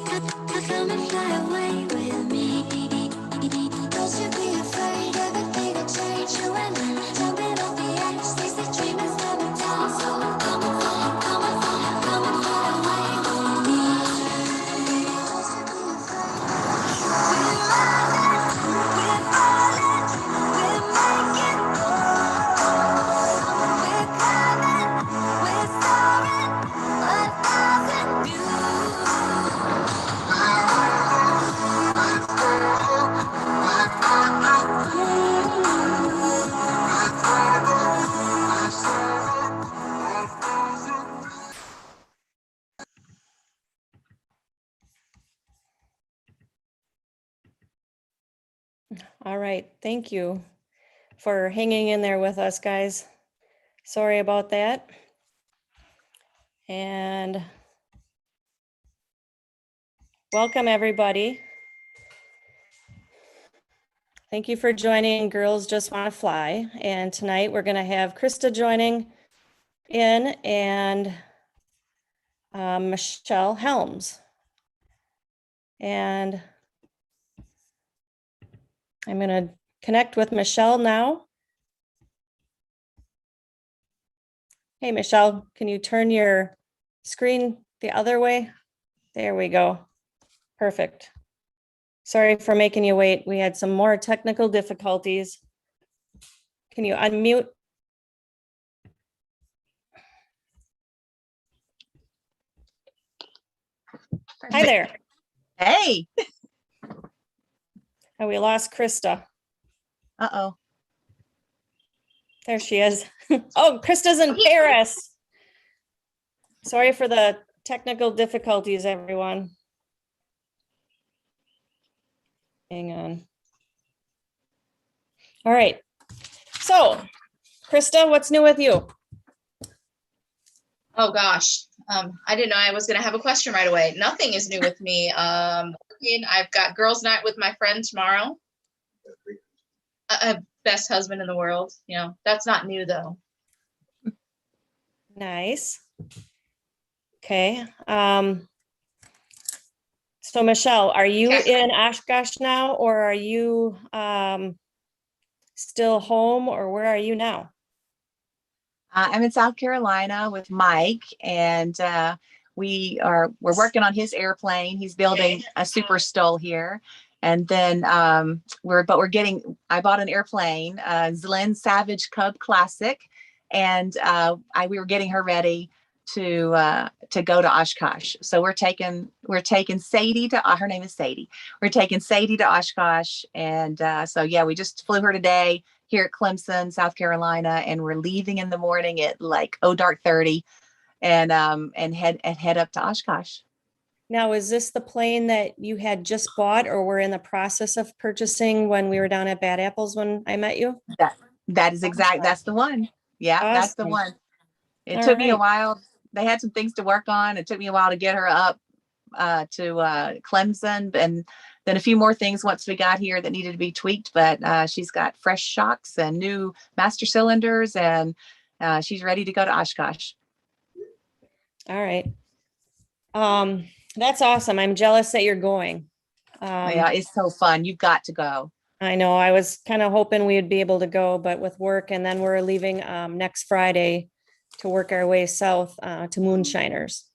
Come and fly away with me. Don't you be afraid, everything will change. You and I, jumping off the edge. They say dreamers never die. So come and fly, come and fly, come and fly away with me. Don't you be afraid. We're rising, we're falling, we're making moves. We're climbing, we're soaring, 1,000 views. All right, thank you for hanging in there with us, guys. Sorry about that. And welcome, everybody. Thank you for joining Girls Just Want to Fly. And tonight we're going to have Krista joining in and Michelle Helms. And I'm going to connect with Michelle now. Hey, Michelle, can you turn your screen the other way? There we go. Perfect. Sorry for making you wait. We had some more technical difficulties. Can you unmute? Hi there. Hey. Oh, we lost Krista. Uh-oh. There she is. Oh, Krista's in Paris. Sorry for the technical difficulties, everyone. Hang on. All right. So, Krista, what's new with you? Oh gosh, I didn't know I was going to have a question right away. Nothing is new with me. I've got girls' night with my friend tomorrow. Best husband in the world. You know, that's not new though. Nice. Okay. So Michelle, are you in Oshkosh now, or are you still home, or where are you now? I'm in South Carolina with Mike, and we're working on his airplane. He's building a super stole here. And then I bought an airplane, Zlin Savage Cub Classic, and we were getting her ready to go to Oshkosh. So we're taking Sadie to, her name is Sadie. We're taking Sadie to Oshkosh. And so, yeah, we just flew her today here at Clemson, South Carolina, and we're leaving in the morning at like dark 30 and head up to Oshkosh. Now, is this the plane that you had just bought or were in the process of purchasing when we were down at Bad Apples when I met you? That is exact. That's the one. Yeah, awesome. That's the one. It All took me a right. while. They had some things to work on. It took me a while to get her up to Clemson, and then a few more things once we got here that needed to be tweaked. But she's got fresh shocks and new master cylinders, and she's ready to go to Oshkosh. All right. That's awesome. I'm jealous that you're going. Yeah, it's so fun. You've got to go. I know. I was kind of hoping we'd be able to go, but with work, and then we're leaving next Friday to work our way south to Moonshiners.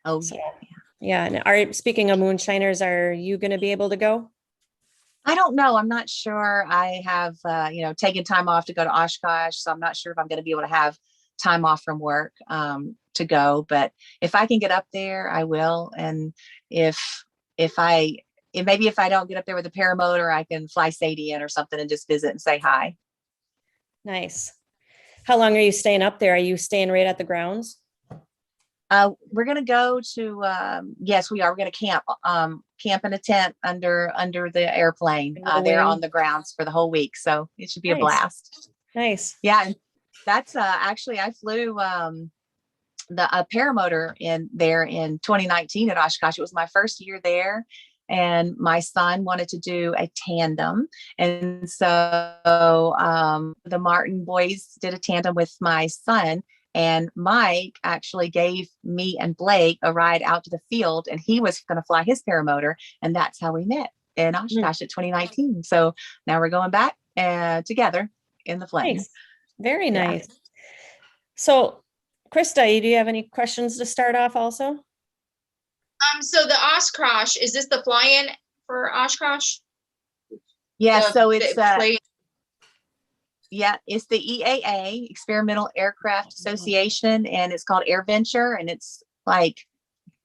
Oh, so, yeah. And speaking of Moonshiners, are you going to be able to go? I don't know. I'm not sure. I have, taken time off to go to Oshkosh, so I'm not sure if I'm going to be able to have time off from work to go. But if I can get up there, I will. And if I don't get up there with a paramotor, I can fly Sadie in or something and just visit and say hi. Nice. How long are you staying up there? Are you staying right at the grounds? We're going to go to, yes, we are. We're going to camp in a tent under the airplane there on the grounds for the whole week. So it should be nice. A blast. Nice. Yeah. And that's actually, I flew a paramotor in there in 2019 at Oshkosh. It was my first year there. And my son wanted to do a tandem. And so the Martin boys did a tandem with my son. And Mike actually gave me and Blake a ride out to the field, and he was going to fly his paramotor. And that's how we met in Oshkosh at 2019. So now we're going back together in the plane. Nice. Very Yeah. nice. So, Krista, do you have any questions to start off also? So the Oshkosh, is this the fly-in for Oshkosh? Yeah, The- so it's the plane- it's the EAA, Experimental Aircraft Association, and it's called Air Venture, and it's like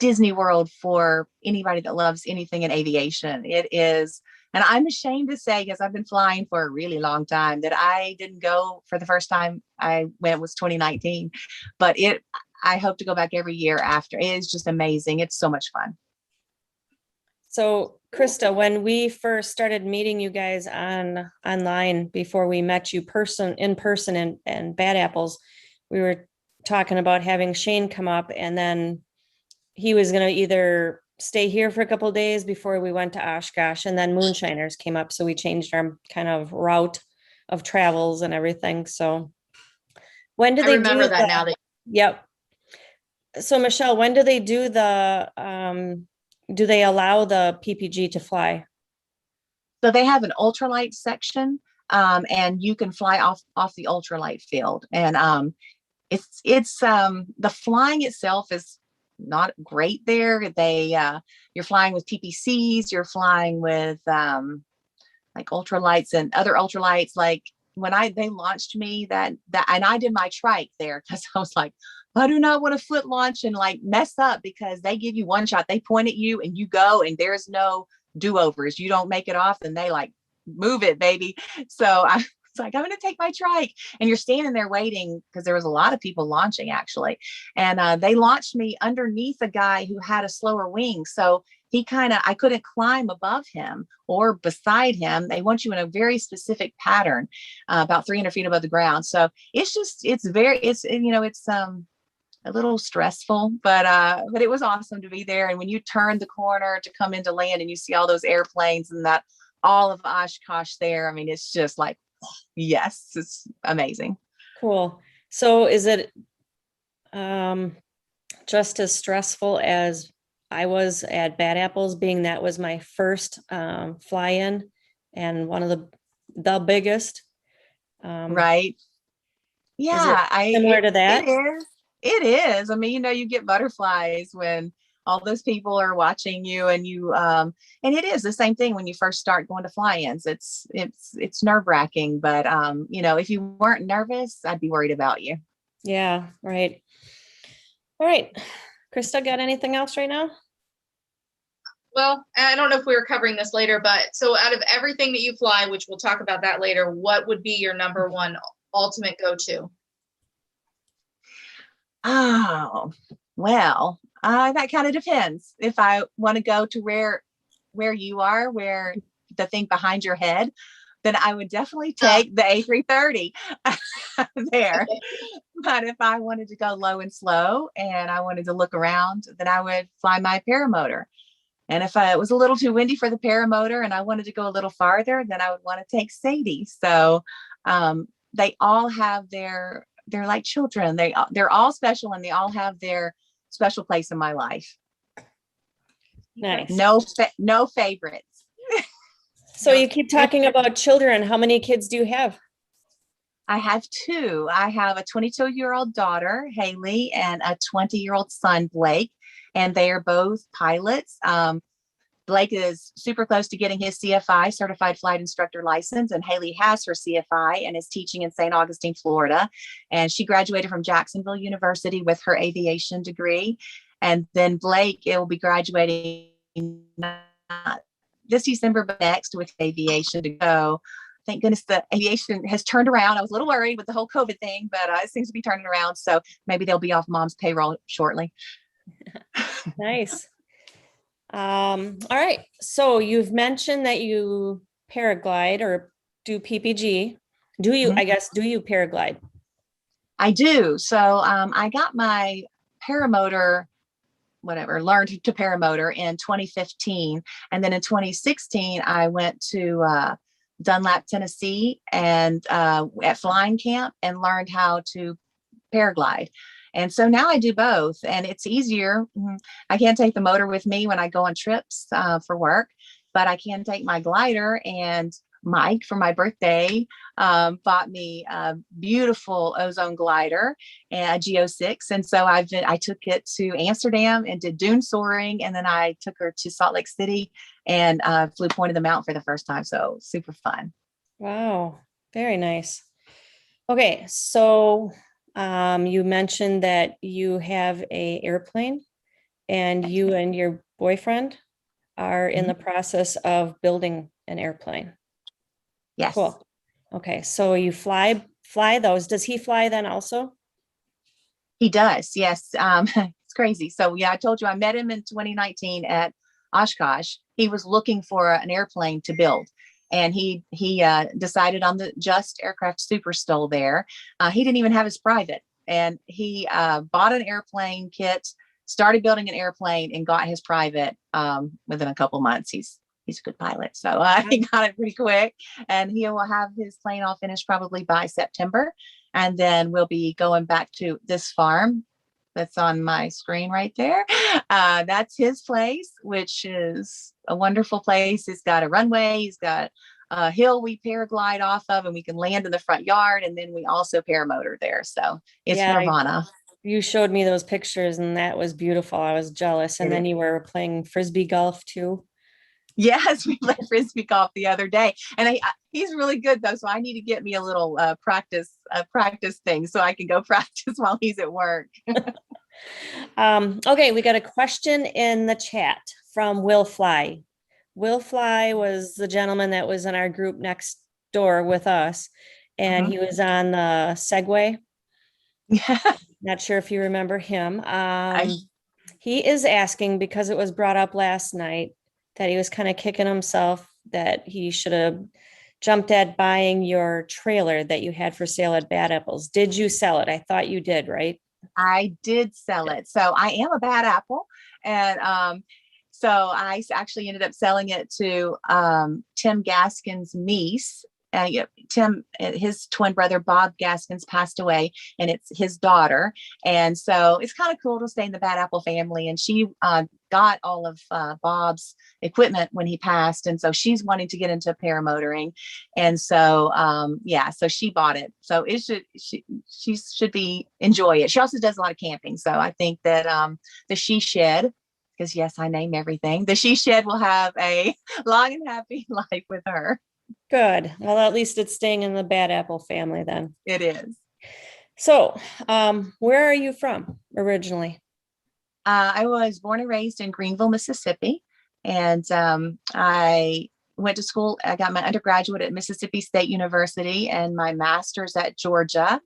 Disney World for anybody that loves anything in aviation. It is, and I'm ashamed to say, because I've been flying for a really long time, that I didn't go for the first time I went was 2019, but I hope to go back every year after. It is just amazing. It's so much fun. So, Krista, when we first started meeting you guys online before we met you in person and Bad Apples, we were talking about having Shane come up, and then he was going to either stay here for a couple of days before we went to Oshkosh, and then Moonshiners came up, so we changed our kind of route of travels and everything. So when do I they remember do that now that Yep. So Michelle, when do they do do they allow the PPG to fly? So they have an ultralight section, and you can fly off the ultralight field. And it's the flying itself is not great there. You're flying with PPCs, you're flying with like ultralights and other ultralights. Like when they launched me that and I did my trike there, because I was like, I do not want to foot launch and like mess up, because they give you one shot, they point at you and you go, and there's no do-overs. You don't make it off, and they like move it, baby. So I was like, I'm going to take my trike, and you're standing there waiting, because there was a lot of people launching actually. And they launched me underneath a guy who had a slower wing. So I couldn't climb above him or beside him. They want you in a very specific pattern, about 300 feet above the ground. So it's a little stressful, but it was awesome to be there. And when you turn the corner to come into land and you see all those airplanes and that all of Oshkosh there, I mean, it's just like, yes, it's amazing. Cool. So is it just as stressful as I was at Bad Apples, being that was my first fly-in and one of the biggest? Right. Yeah, similar to that? It is. It is. I mean, you get butterflies when all those people are watching you, and and it is the same thing when you first start going to fly-ins. It's nerve-wracking, but if you weren't nervous, I'd be worried about you. Yeah, right. All right. Krista, got anything else right now? Well, I don't know if we were covering this later, but so out of everything that you fly, which we'll talk about that later, what would be your number one ultimate go-to? Oh, well, that kind of depends. If I want to go to where you are, where the thing behind your head, then I would definitely take the A330 there. But if I wanted to go low and slow and I wanted to look around, then I would fly my paramotor. And if it was a little too windy for the paramotor and I wanted to go a little farther, then I would want to take Sadie. So they all have they're like children. They're all special, and they all have their special place in my life. Nice. No favorites. So you keep talking about children. How many kids do you have? I have two. I have a 22-year-old daughter, Haley, and a 20-year-old son, Blake, and they are both pilots. Blake is super close to getting his CFI, certified flight instructor license, and Haley has her CFI and is teaching in St. Augustine, Florida. And she graduated from Jacksonville University with her aviation degree. And then Blake will be graduating not this December, but next with aviation to go. Thank goodness the aviation has turned around. I was a little worried with the whole COVID thing, but it seems to be turning around. So maybe they'll be off mom's payroll shortly. Nice. All right. So you've mentioned that you paraglide or do PPG. Do you, I guess, do you paraglide? I do. So I got my paramotor, learned to paramotor in 2015. And then in 2016, I went to Dunlap, Tennessee, and at flying camp, and learned how to paraglide. And so now I do both, and it's easier. I can't take the motor with me when I go on trips for work, but I can take my glider. And Mike, for my birthday, bought me a beautiful ozone glider and a Geo 6. And so I took it to Amsterdam and did dune soaring. And then I took her to Salt Lake City and flew Point of the Mount for the first time. So super fun. Wow, very nice. Okay, so you mentioned that you have a airplane and you and your boyfriend are in the process of building an airplane. Yes. Cool. Okay, so you fly those. Does he fly then also? He does. Yes. It's crazy. So yeah, I told you I met him in 2019 at Oshkosh. He was looking for an airplane to build. And he decided on the Just Aircraft Super Stole there. He didn't even have his private. And he bought an airplane kit, started building an airplane, and got his private within a couple months. He's a good pilot. So he got it pretty quick. And he will have his plane all finished probably by September. And then we'll be going back to this farm that's on my screen right there. That's his place, which is a wonderful place. It's got a runway. He's got a hill we paraglide off of, and we can land in the front yard. And then we also paramotor there. So it's Nirvana. You showed me those pictures and that was beautiful. I was jealous. And then you were playing Frisbee golf too. Yes, we played Frisbee golf the other day. And he's really good though. So I need to get me a little practice thing so I can go practice while he's at work. Okay, we got a question in the chat from Will Fly. Will Fly was the gentleman that was in our group next door with us, and he was on the Segway. Yeah. Not sure if you remember him. He is asking, because it was brought up last night, that he was kind of kicking himself that he should have jumped at buying your trailer that you had for sale at Bad Apples. Did you sell it? I thought you did, right? I did sell it. So I am a bad apple. And so I actually ended up selling it to Tim Gaskin's niece. Tim, his twin brother, Bob Gaskins, passed away, and it's his daughter. And so it's kind of cool to stay in the Bad Apple family. And she got all of Bob's equipment when he passed. And so she's wanting to get into paramotoring. And so, so she bought it. So she should enjoy it. She also does a lot of camping. So I think that the She Shed, because yes, I name everything, the She Shed will have a long and happy life with her. Good. Well, at least it's staying in the Bad Apple family then. It is. So, where are you from originally? I was born and raised in Greenville, Mississippi. And I went to school. I got my undergraduate at Mississippi State University and my master's at Georgia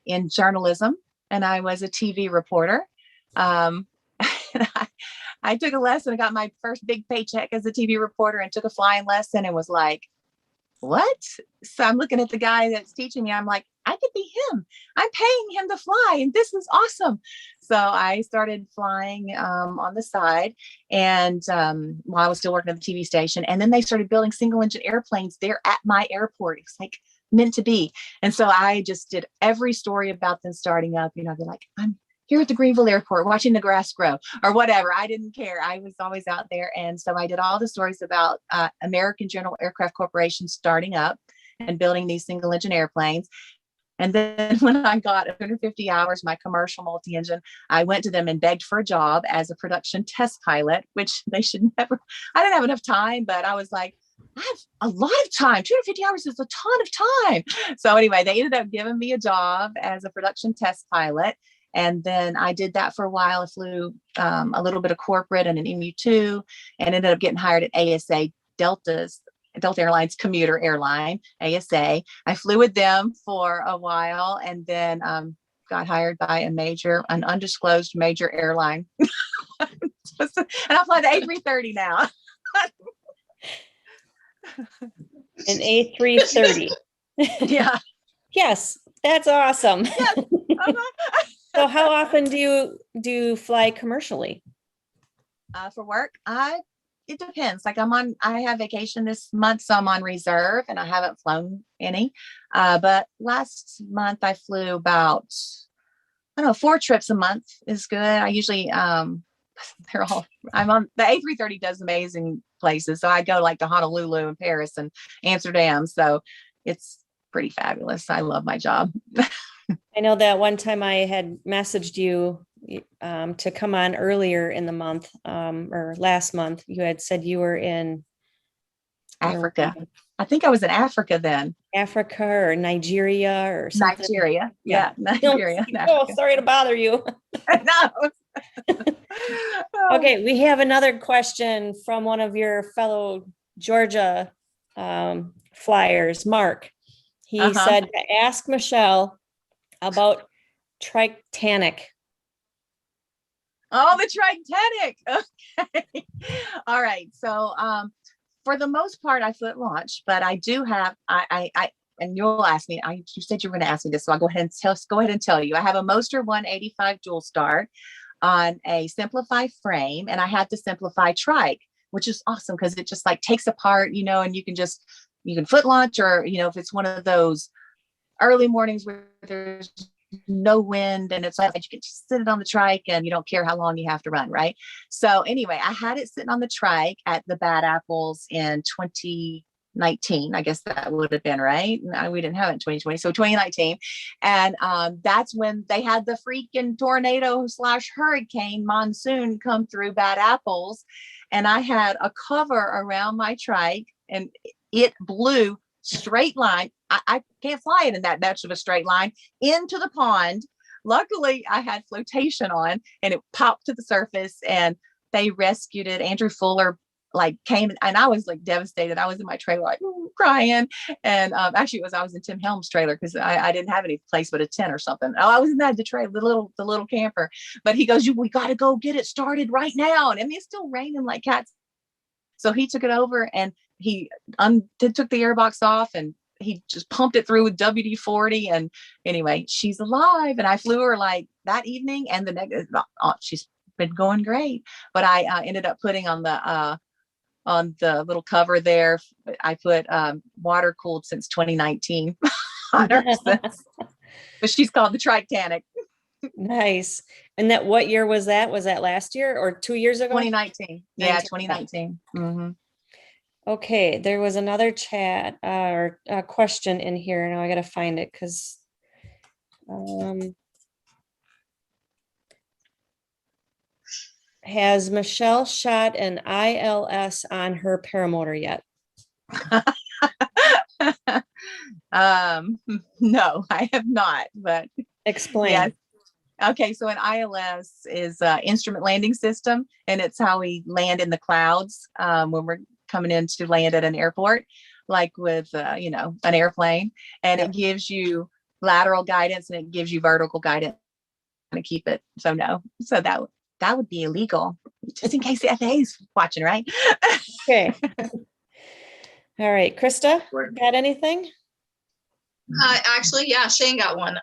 in journalism. And I was a TV reporter. I took a lesson. I got my first big paycheck as a TV reporter and took a flying lesson and was like, what? So I'm looking at the guy that's teaching me. I'm like, I could be him. I'm paying him to fly, and this is awesome. So I started flying on the side, and while I was still working at the TV station, and then they started building single engine airplanes there at my airport. It's like meant to be. And so I just did every story about them starting up. They're like, I'm here at the Greenville airport watching the grass grow or whatever. I didn't care. I was always out there. And so I did all the stories about American General Aircraft Corporation starting up and building these single engine airplanes. And then when I got 150 hours, my commercial multi-engine, I went to them and begged for a job as a production test pilot, which they should never. I didn't have enough time, but I was like, I have a lot of time. 250 hours is a ton of time. So anyway, they ended up giving me a job as a production test pilot. And then I did that for a while. I flew a little bit of corporate and an MU2 and ended up getting hired at ASA, Delta Airlines commuter airline, ASA. I flew with them for a while and then got hired by an undisclosed major airline. And I fly the A330 now. An A330. Yeah. Yes, that's awesome. Yes. So how often do you fly commercially? For work, it depends. Like I have vacation this month, so I'm on reserve and I haven't flown any. But last month I flew about I don't know, 4 trips a month is good. I usually, they're all, I'm on the A330 does amazing places. So I go like to Honolulu and Paris and Amsterdam. So it's pretty fabulous. I love my job. I know that one time I had messaged you to come on earlier in the month, or last month. You had said you were in Africa. I think I was in Africa then. Africa or Nigeria or something. Nigeria. Yeah, Nigeria. Oh, sorry to bother you. No. Okay, we have another question from one of your fellow Georgia flyers, Mark. He said to ask Michelle about Titanic. Oh, the Titanic. Okay. All right. So for the most part, I foot launch, but I do have I and you'll ask me. You said you were going to ask me this, so I'll go ahead and tell you. I have a Moster 185 dual star on a Simplify frame, and I had the Simplify trike, which is awesome because it just like takes apart, and you can foot launch, or if it's one of those early mornings where there's no wind and it's like you can just sit it on the trike and you don't care how long you have to run, right? So anyway, I had it sitting on the trike at the Bad Apples in 2019. I guess that would have been right. No, we didn't have it in 2020, so 2019, and that's when they had the freaking tornado / hurricane monsoon come through Bad Apples, and I had a cover around my trike, and it blew straight line. I can't fly it in that much of a straight line into the pond. Luckily, I had flotation on, and it popped to the surface, and they rescued it. Andrew Fuller came, and I was devastated. I was in my trailer crying, and actually I was in Tim Helms' trailer because I didn't have any place but a tent or something. Oh, I was in that trailer, the little camper. But he goes, we got to go get it started right now. And I mean, it's still raining like cats. So he took it over, and he took the airbox off, and he just pumped it through with WD-40. And anyway, she's alive. And I flew her that evening, and the next, she's been going great. But I ended up putting on the little cover there, I put water cooled since 2019 on her. But she's called the Titanic. Nice. And what year was that? Was that last year or 2 years ago? 2019. Yeah, 2019. Mm-hmm. Okay, there was another chat or question in here. Now I got to find it because has Michelle shot an ILS on her paramotor yet? No, I have not, but Explain. Yeah. Okay, so an ILS is instrument landing system, and it's how we land in the clouds when we're coming in to land at an airport, like with an airplane, and It gives you lateral guidance and it gives you vertical guidance to keep it. So no, so that would be illegal, just in case the FAA is watching, right? Okay. All right, Krista, got anything? Actually, yeah, Shane got one.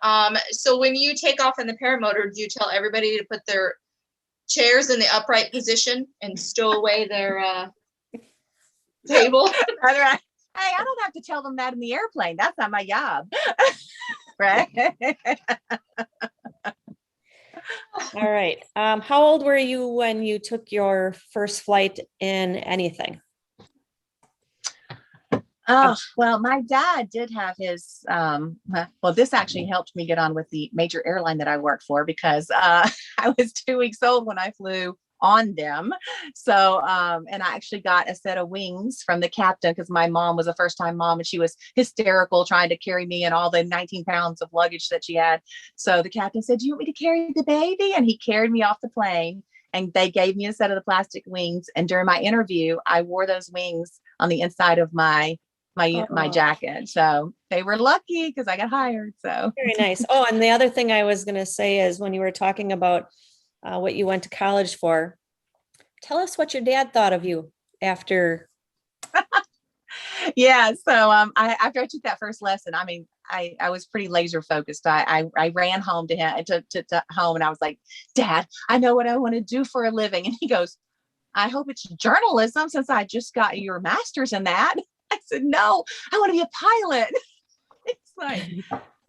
So when you take off in the paramotor, do you tell everybody to put their chairs in the upright position and stow away their table? Hey, I don't have to tell them that in the airplane. That's not my job. Right? All right. How old were you when you took your first flight in anything? Oh, well, my dad did have his, this actually helped me get on with the major airline that I work for, because I was 2 weeks old when I flew on them. So, and I actually got a set of wings from the captain, because my mom was a first-time mom, and she was hysterical trying to carry me and all the 19 pounds of luggage that she had. So the captain said, "Do you want me to carry the baby?" And he carried me off the plane, and they gave me a set of the plastic wings. And during my interview, I wore those wings on the inside of my jacket. So they were lucky because I got hired. So very nice. Oh, and the other thing I was going to say is, when you were talking about what you went to college for, tell us what your dad thought of you after. Yeah. So after I took that first lesson, I mean, I was pretty laser focused. I ran home to him to home, and I was like, "Dad, I know what I want to do for a living." And he goes, "I hope it's journalism, since I just got your master's in that." I said, "No, I want to be a pilot." It's like,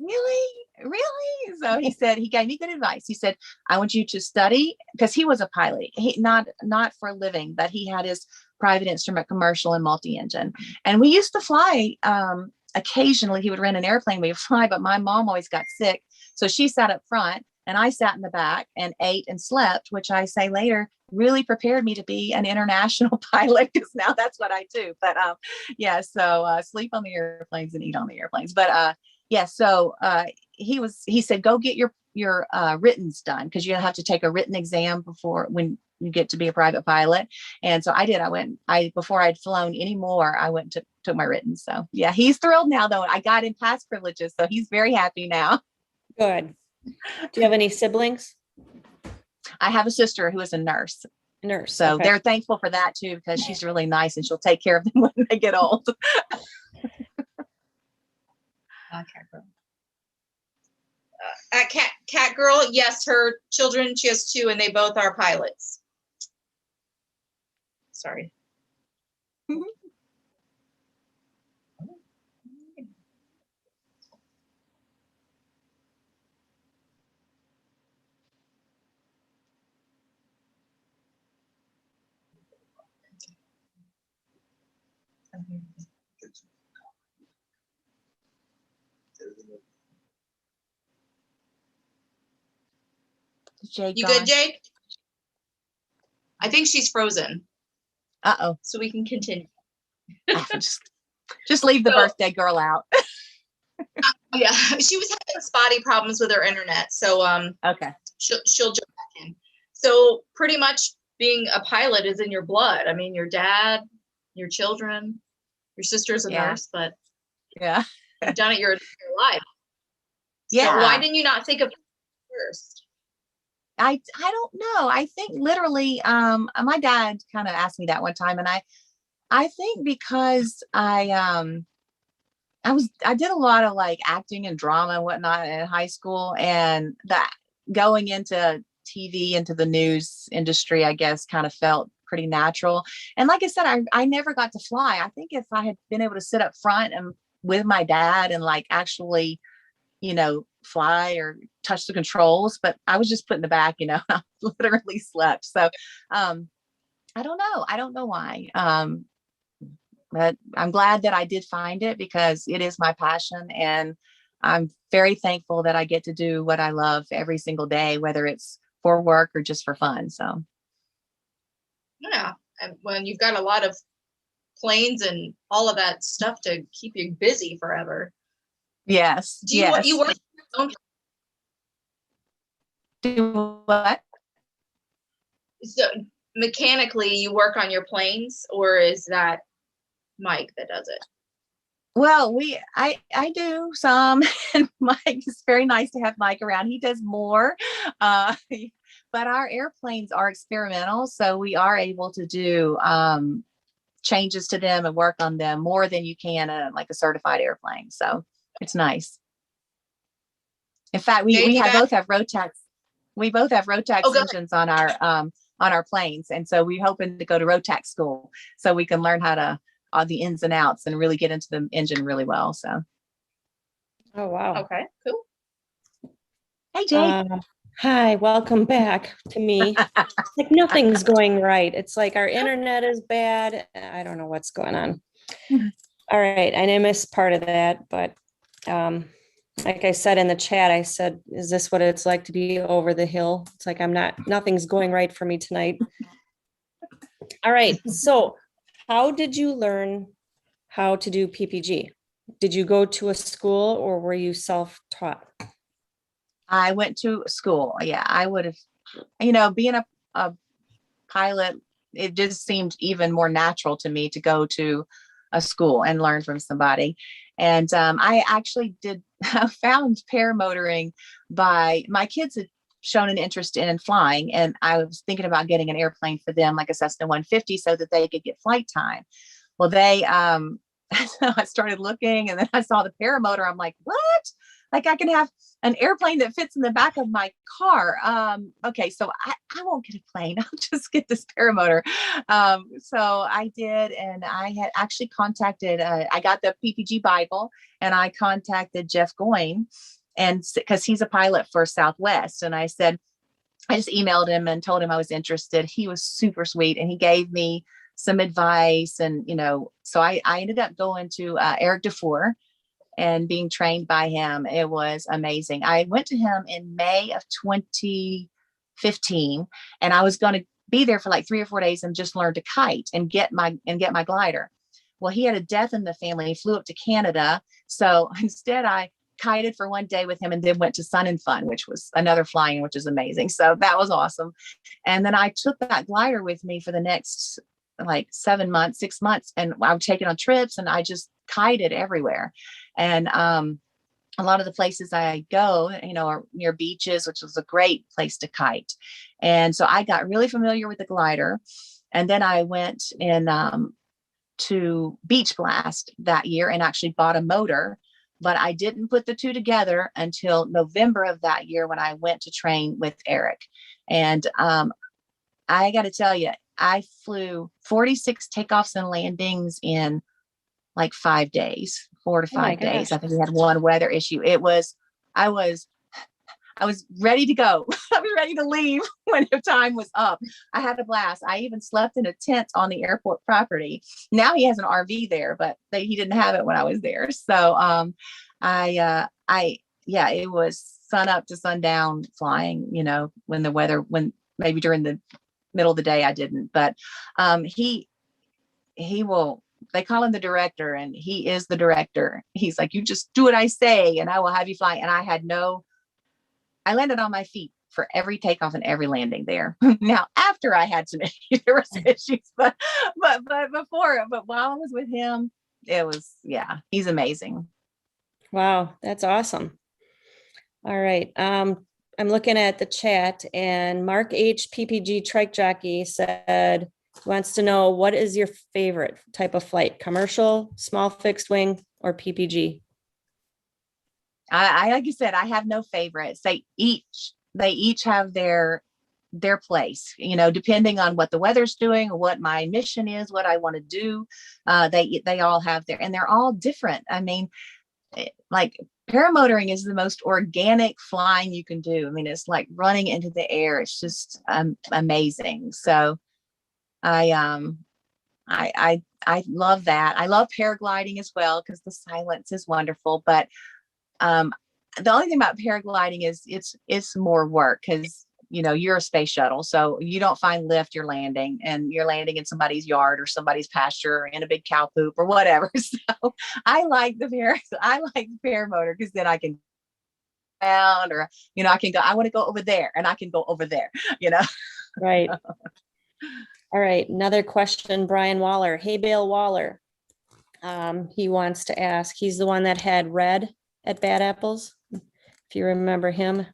really? So he said, he gave me good advice. He said, I want you to study, because he was a pilot. He not for a living, but he had his private instrument, commercial and multi-engine. And we used to fly. Occasionally he would rent an airplane, we would fly, but my mom always got sick. So she sat up front and I sat in the back and ate and slept, which I say later really prepared me to be an international pilot, because now that's what I do. But yeah, so sleep on the airplanes and eat on the airplanes. But yeah, so he said, go get your writtens done, because you have to take a written exam when you get to be a private pilot. And so I did. Before I'd flown anymore, I went and took my written. So yeah, he's thrilled now though. I got in pass privileges, so he's very happy now. Good. Do you have any siblings? I have a sister who is a nurse. Nurse. So okay. they're thankful for that too, because she's really nice and she'll take care of them when they get old. At Cat Girl, yes, her children, she has 2 and they both are pilots. Sorry. Jake, You good, Jake? I think she's frozen, Uh-oh. so we can continue. Just leave the So- birthday girl out. Yeah, she was having spotty problems with her internet, so Okay. she'll jump back in. So pretty much being a pilot is in your blood. I mean, your dad, your children, your sister's a Yeah. nurse, but Yeah. you've done it your life. Yeah. So why didn't you not think of it first? I don't know. I think literally, my dad kind of asked me that one time, and I think because I did a lot of like acting and drama and whatnot in high school, and that going into TV, into the news industry, I guess kind of felt pretty natural. And like I said, I never got to fly. I think if I had been able to sit up front and with my dad and like actually, fly or touch the controls, but I was just put in the back, I literally slept. So I don't know. I don't know why. But I'm glad that I did find it, because it is my passion, and I'm very thankful that I get to do what I love every single day, whether it's for work or just for fun. So Yeah, and when you've got a lot of planes and all of that stuff to keep you busy forever. yes. Do you Yes. you work your own? Do what? So mechanically you work on your planes, or is that Mike that does it? Well, I do some, and Mike, it's very nice to have Mike around. He does more, but our airplanes are experimental, so we are able to do changes to them and work on them more than you can like a certified airplane. So it's nice. In fact, Jake, we you have got- both have Rotax. We both have Rotax Oh, good. engines on our planes, and so we're hoping to go to Rotax school so we can learn how to all the ins and outs and really get into the engine really well. So, Oh, wow. Okay, cool. hey, Jake. Hi, welcome back to me. It's like nothing's going right. It's like our internet is bad. I don't know what's going on. All right, I missed part of that, but like I said in the chat, I said, is this what it's like to be over the hill? It's like nothing's going right for me tonight. All right, so how did you learn how to do PPG? Did you go to a school or were you self-taught? I went to school. Yeah, I would have, being a pilot, it just seemed even more natural to me to go to a school and learn from somebody. And I actually found paramotoring by my kids had shown an interest in flying. And I was thinking about getting an airplane for them, like a Cessna 150, so that they could get flight time. Well, so I started looking, and then I saw the paramotor. I'm like, what? like I can have an airplane that fits in the back of my car. Okay, so I won't get a plane. I'll just get this paramotor. So I did, and I had actually contacted, I got the PPG Bible, and I contacted Jeff Goyne, and because he's a pilot for Southwest. And I said, I just emailed him and told him I was interested. He was super sweet, and he gave me some advice. And, so I ended up going to Eric DeFore and being trained by him. It was amazing. I went to him in May of 2015, and I was going to be there for like 3 or 4 days and just learn to kite and get my glider. Well, he had a death in the family. He flew up to Canada. So instead I kited for 1 day with him and then went to Sun and Fun, which was another flying, which is amazing. So that was awesome. And then I took that glider with me for the next like 7 months, 6 months. And I would take it on trips, and I just kited everywhere. And a lot of the places I go, are near beaches, which was a great place to kite. And so I got really familiar with the glider. And then I went in to Beach Blast that year and actually bought a motor, but I didn't put the two together until November of that year when I went to train with Eric. And I got to tell you, I flew 46 takeoffs and landings in like 5 days, 4 to 5 days. I think we had one weather issue. I was ready to go. I was ready to leave when the time was up. I had a blast. I even slept in a tent on the airport property. Now he has an RV there, but he didn't have it when I was there. So it was sun up to sundown flying, when maybe during the middle of the day I didn't, but he will, they call him the director, and he is the director. He's like, you just do what I say and I will have you fly. And I landed on my feet for every takeoff and every landing there. Now, after I had some issues, but before, but while I was with him, it was, he's amazing. Wow, that's awesome. All right. I'm looking at the chat, and Mark H. PPG Trike Jockey said, wants to know, what is your favorite type of flight? Commercial, small fixed wing, or PPG? I like you said, I have no favorites. They each have their place, depending on what the weather's doing, or what my mission is, what I want to do. They all have and they're all different. I mean, like paramotoring is the most organic flying you can do. I mean, it's like running into the air. It's just amazing. So I love that. I love paragliding as well, because the silence is wonderful. But the only thing about paragliding is it's more work, because you're a space shuttle, so you don't find lift. You're landing in somebody's yard or somebody's pasture or in a big cow poop or whatever. So I like the paramotor, because then I can around, or I can go, I want to go over there, and I can go over there. Right. All right. Another question, Brian Waller. Hey, Bale Waller. He wants to ask, he's the one that had red at Bad Apples, if you remember him.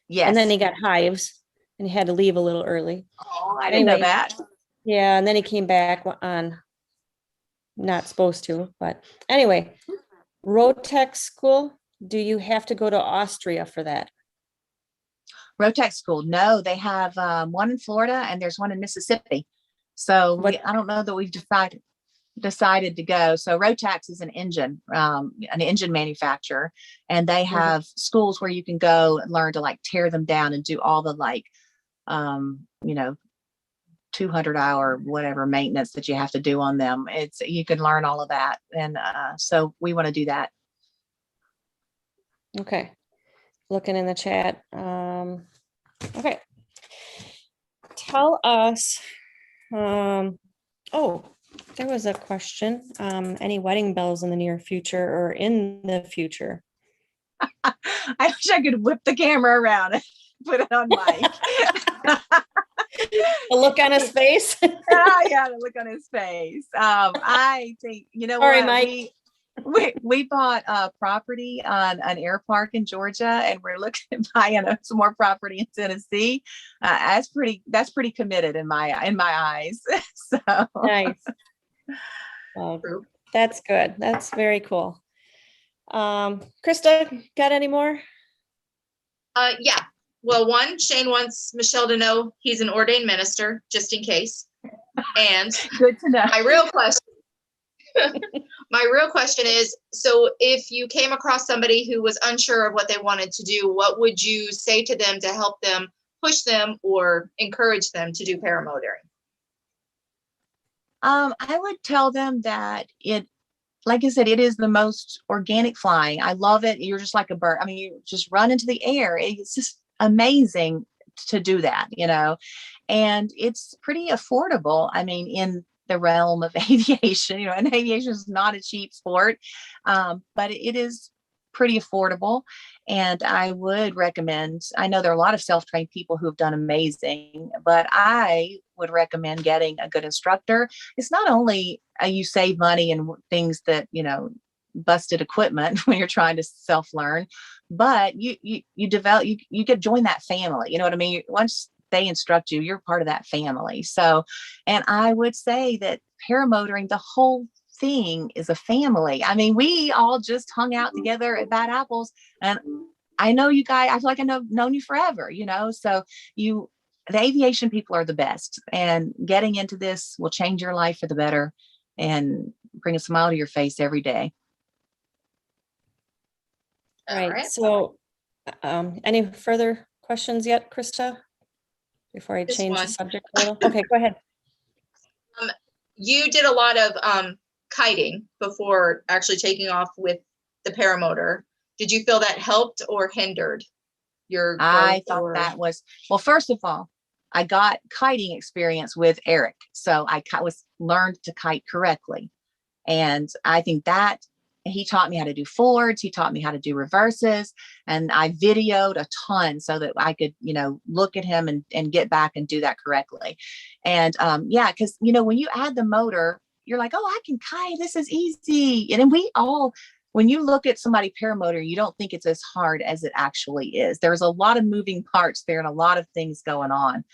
Yes. And then he got hives and he had to leave a little early. Oh, I didn't know that. Yeah. And then he came back on, not supposed to, but anyway, road tech school. Do you have to go to Austria for that? Road tech school? No, they have one in Florida and there's one in Mississippi. So I don't know that we've decided to go. So Rotax is an engine manufacturer, and they have schools where you can go and learn to like tear them down and do all the 200-hour whatever maintenance that you have to do on them. You can learn all of that, and so we want to do that. Okay, looking in the chat. Okay, tell us. There was a question. Any wedding bells in the near future or in the future? I wish I could whip the camera around and put it on Mike. The look on his face. Yeah, the look on his face. I think, Sorry, Mike. We bought a property on an air park in Georgia, and we're looking at buying some more property in Tennessee. That's pretty committed in my eyes. So Nice. Well, that's good. That's very cool. Krista, got any more? Yeah. Well, one, Shane wants Michelle to know he's an ordained minister, just in case. And Good to know. my real question is, so if you came across somebody who was unsure of what they wanted to do, what would you say to them to help them, push them, or encourage them to do paramotoring? I would tell them that like I said, it is the most organic flying. I love it. You're just like a bird. I mean, you just run into the air. It's just amazing to do that, and it's pretty affordable. I mean, in the realm of aviation, and aviation is not a cheap sport, but it is pretty affordable. And I would recommend, I know there are a lot of self-trained people who have done amazing, but I would recommend getting a good instructor. It's not only you save money and things that, busted equipment when you're trying to self-learn, but you develop, you get join that family. You know what I mean? Once they instruct you, you're part of that family. So, and I would say that paramotoring, the whole thing is a family. I mean, we all just hung out together at Bad Apples, and I know you guys, I feel like known you forever, so the aviation people are the best, and getting into this will change your life for the better and bring a smile to your face every day. Right. All right. So, any further questions yet, Krista? Before I Just change the one. subject a little? Okay, go ahead. You did a lot of kiting before actually taking off with the paramotor. Did you feel that helped or hindered your I growth? thought that was, well, first of all, I got kiting experience with Eric. So I learned to kite correctly. And I think that he taught me how to do forwards. He taught me how to do reverses, and I videoed a ton so that I could, look at him and get back and do that correctly. And yeah, because, when you add the motor, you're like, oh, I can kite. This is easy. And then when you look at somebody paramotor, you don't think it's as hard as it actually is. There's a lot of moving parts there and a lot of things going on.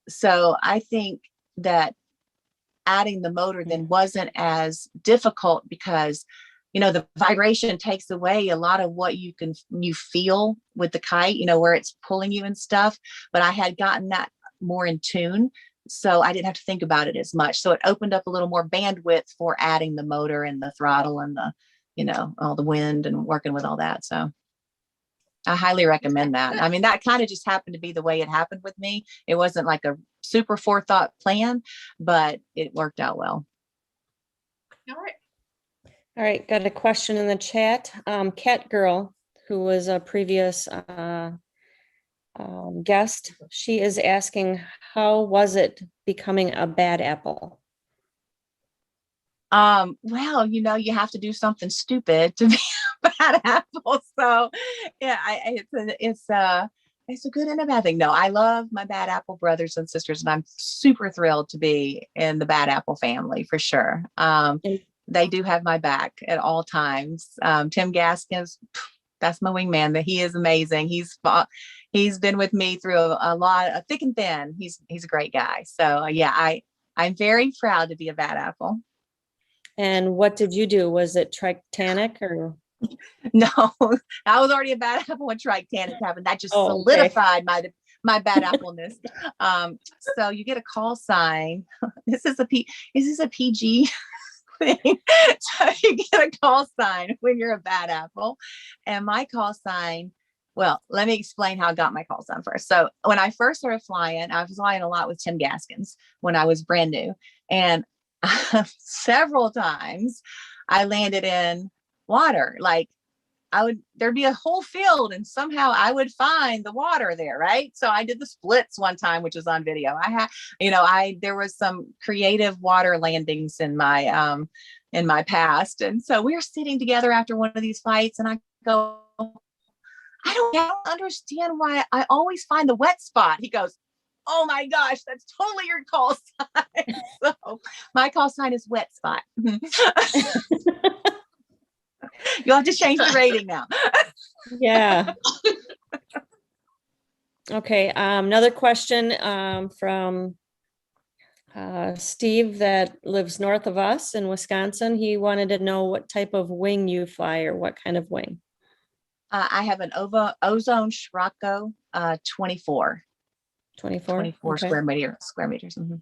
So I think that adding the motor then wasn't as difficult because, the vibration takes away a lot of what you feel with the kite, where it's pulling you and stuff. But I had gotten that more in tune, so I didn't have to think about it as much. So it opened up a little more bandwidth for adding the motor and the throttle and the, all the wind and working with all that. So I highly recommend that. I mean, that kind of just happened to be the way it happened with me. It wasn't like a super forethought plan, but it worked out well. All right. All right, got a question in the chat. Cat Girl, who was a previous guest, she is asking, how was it becoming a bad apple? Well, you have to do something stupid to be a bad apple. So yeah, it's a good and a bad thing. No, I love my bad apple brothers and sisters, and I'm super thrilled to be in the bad apple family for sure. They do have my back at all times. Tim Gaskins, that's my wingman, that he is amazing. He's been with me through a lot of thick and thin. He's a great guy. So yeah, I'm very proud to be a bad apple. And what did you do? Was it Titanic or? No, I was already a bad apple when Titanic happened. That just Oh, okay. solidified my bad appleness. So you get a call sign. This is a PG thing. So you get a call sign when you're a bad apple. And my call sign, well, let me explain how I got my call sign first. So when I first started flying, I was flying a lot with Tim Gaskins when I was brand new. And several times I landed in water. Like there'd be a whole field and somehow I would find the water there. Right. So I did the splits one time, which is on video. There was some creative water landings in my past. And so we were sitting together after one of these flights, and I go, I don't understand why I always find the wet spot. He goes, oh my gosh, that's totally your call sign. So my call sign is wet spot. You'll have to change the rating now. Yeah. Okay. Another question from Steve that lives north of us in Wisconsin, he wanted to know what type of wing you fly or what kind of wing. I have an ozone Scirocco 24 24. Okay. square meters. Mhm.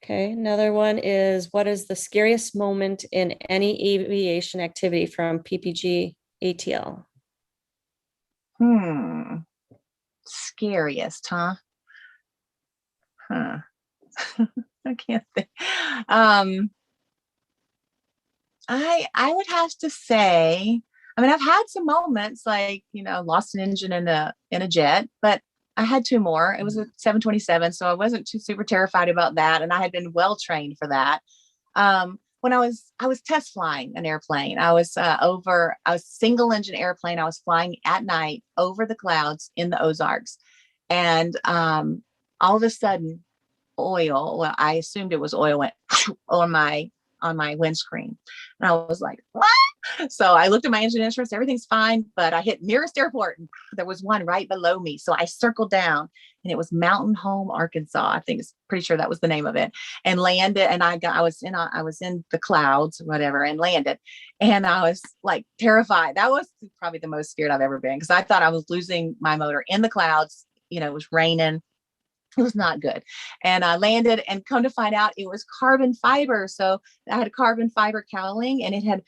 Okay. Another one is what is the scariest moment in any aviation activity from PPG ATL? Scariest, huh? I can't think. I would have to say, I mean, I've had some moments like, lost an engine in a jet, but I had two more. It was a 727, so I wasn't too super terrified about that, and I had been well trained for that. When I was test flying an airplane. I was single engine airplane. I was flying at night over the clouds in the Ozarks, and all of a sudden, oil. Well, I assumed it was oil went on my windscreen, and I was like, "What?" So I looked at my engine instruments. Everything's fine, but I hit nearest airport, and there was one right below me. So I circled down, and it was Mountain Home, Arkansas. I think it's pretty sure that was the name of it, and landed. And I was in the clouds, whatever, and landed. And I was like terrified. That was probably the most scared I've ever been because I thought I was losing my motor in the clouds. It was raining. It was not good. And I landed, and come to find out it was carbon fiber. So I had a carbon fiber cowling, and it had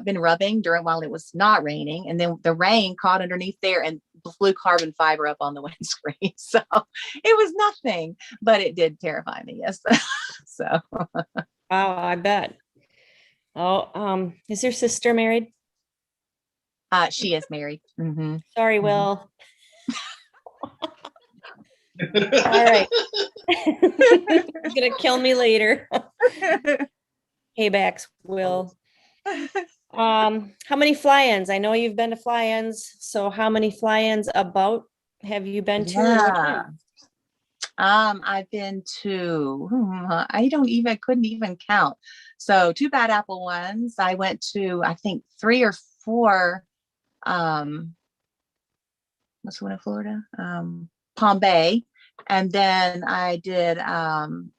been rubbing while it was not raining. And then the rain caught underneath there and blew carbon fiber up on the windscreen. So it was nothing, but it did terrify me. Yes. So. Wow, I bet. Oh, is your sister married? She is married. Mm-hmm. Sorry, Will. All right. You're gonna kill me later. Paybacks, Will. How many fly-ins? I know you've been to fly-ins. So how many fly-ins about have you been to? And which Yeah. ones? I've been to, couldn't even count. So 2 Bad Apple ones. I went to, I think 3 or 4, what's the one in Florida? Palm Bay. And then I did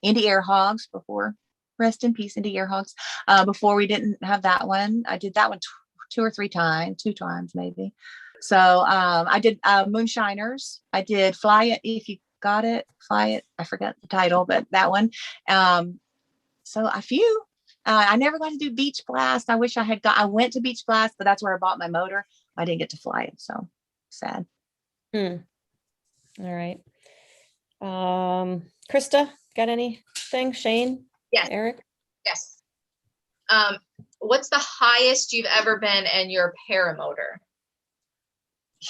Indy Air Hogs before. Rest in peace, Indy Air Hogs. Before we didn't have that one. I did that one 2 or 3 times, 2 times maybe. So I did Moonshiners. I did Fly It If You Got It, Fly It. I forgot the title, but that one. So a few. I never got to do Beach Blast. I wish I went to Beach Blast, but that's where I bought my motor. I didn't get to fly it, so sad. All right. Krista, got anything? Shane? Yes. Eric? Yes. What's the highest you've ever been in your paramotor?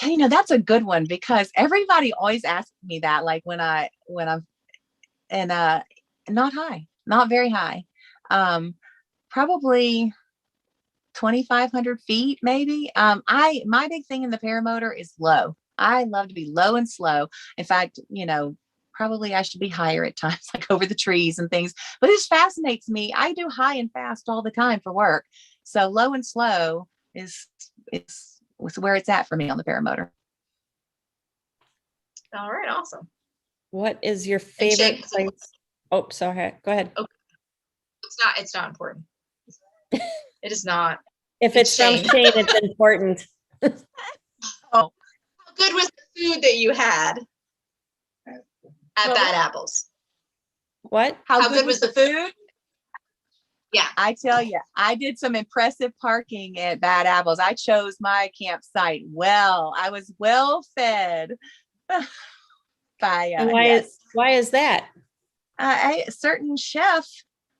Yeah, that's a good one because everybody always asks me that, like when I'm and not high, not very high. Probably 2,500 feet, maybe. My big thing in the paramotor is low. I love to be low and slow. In fact, probably I should be higher at times, like over the trees and things, but it fascinates me. I do high and fast all the time for work. So low and slow is where it's at for me on the paramotor. All right, awesome. What is your favorite place? Oh, sorry. Go ahead. Okay. It's not important. It is not. If it's from Shane, it's important. Oh. How good was the food that you had at Bad Apples? What? How good was the food? Yeah. I tell you, I did some impressive parking at Bad Apples. I chose my campsite well. I was well fed by why is that? A certain chef,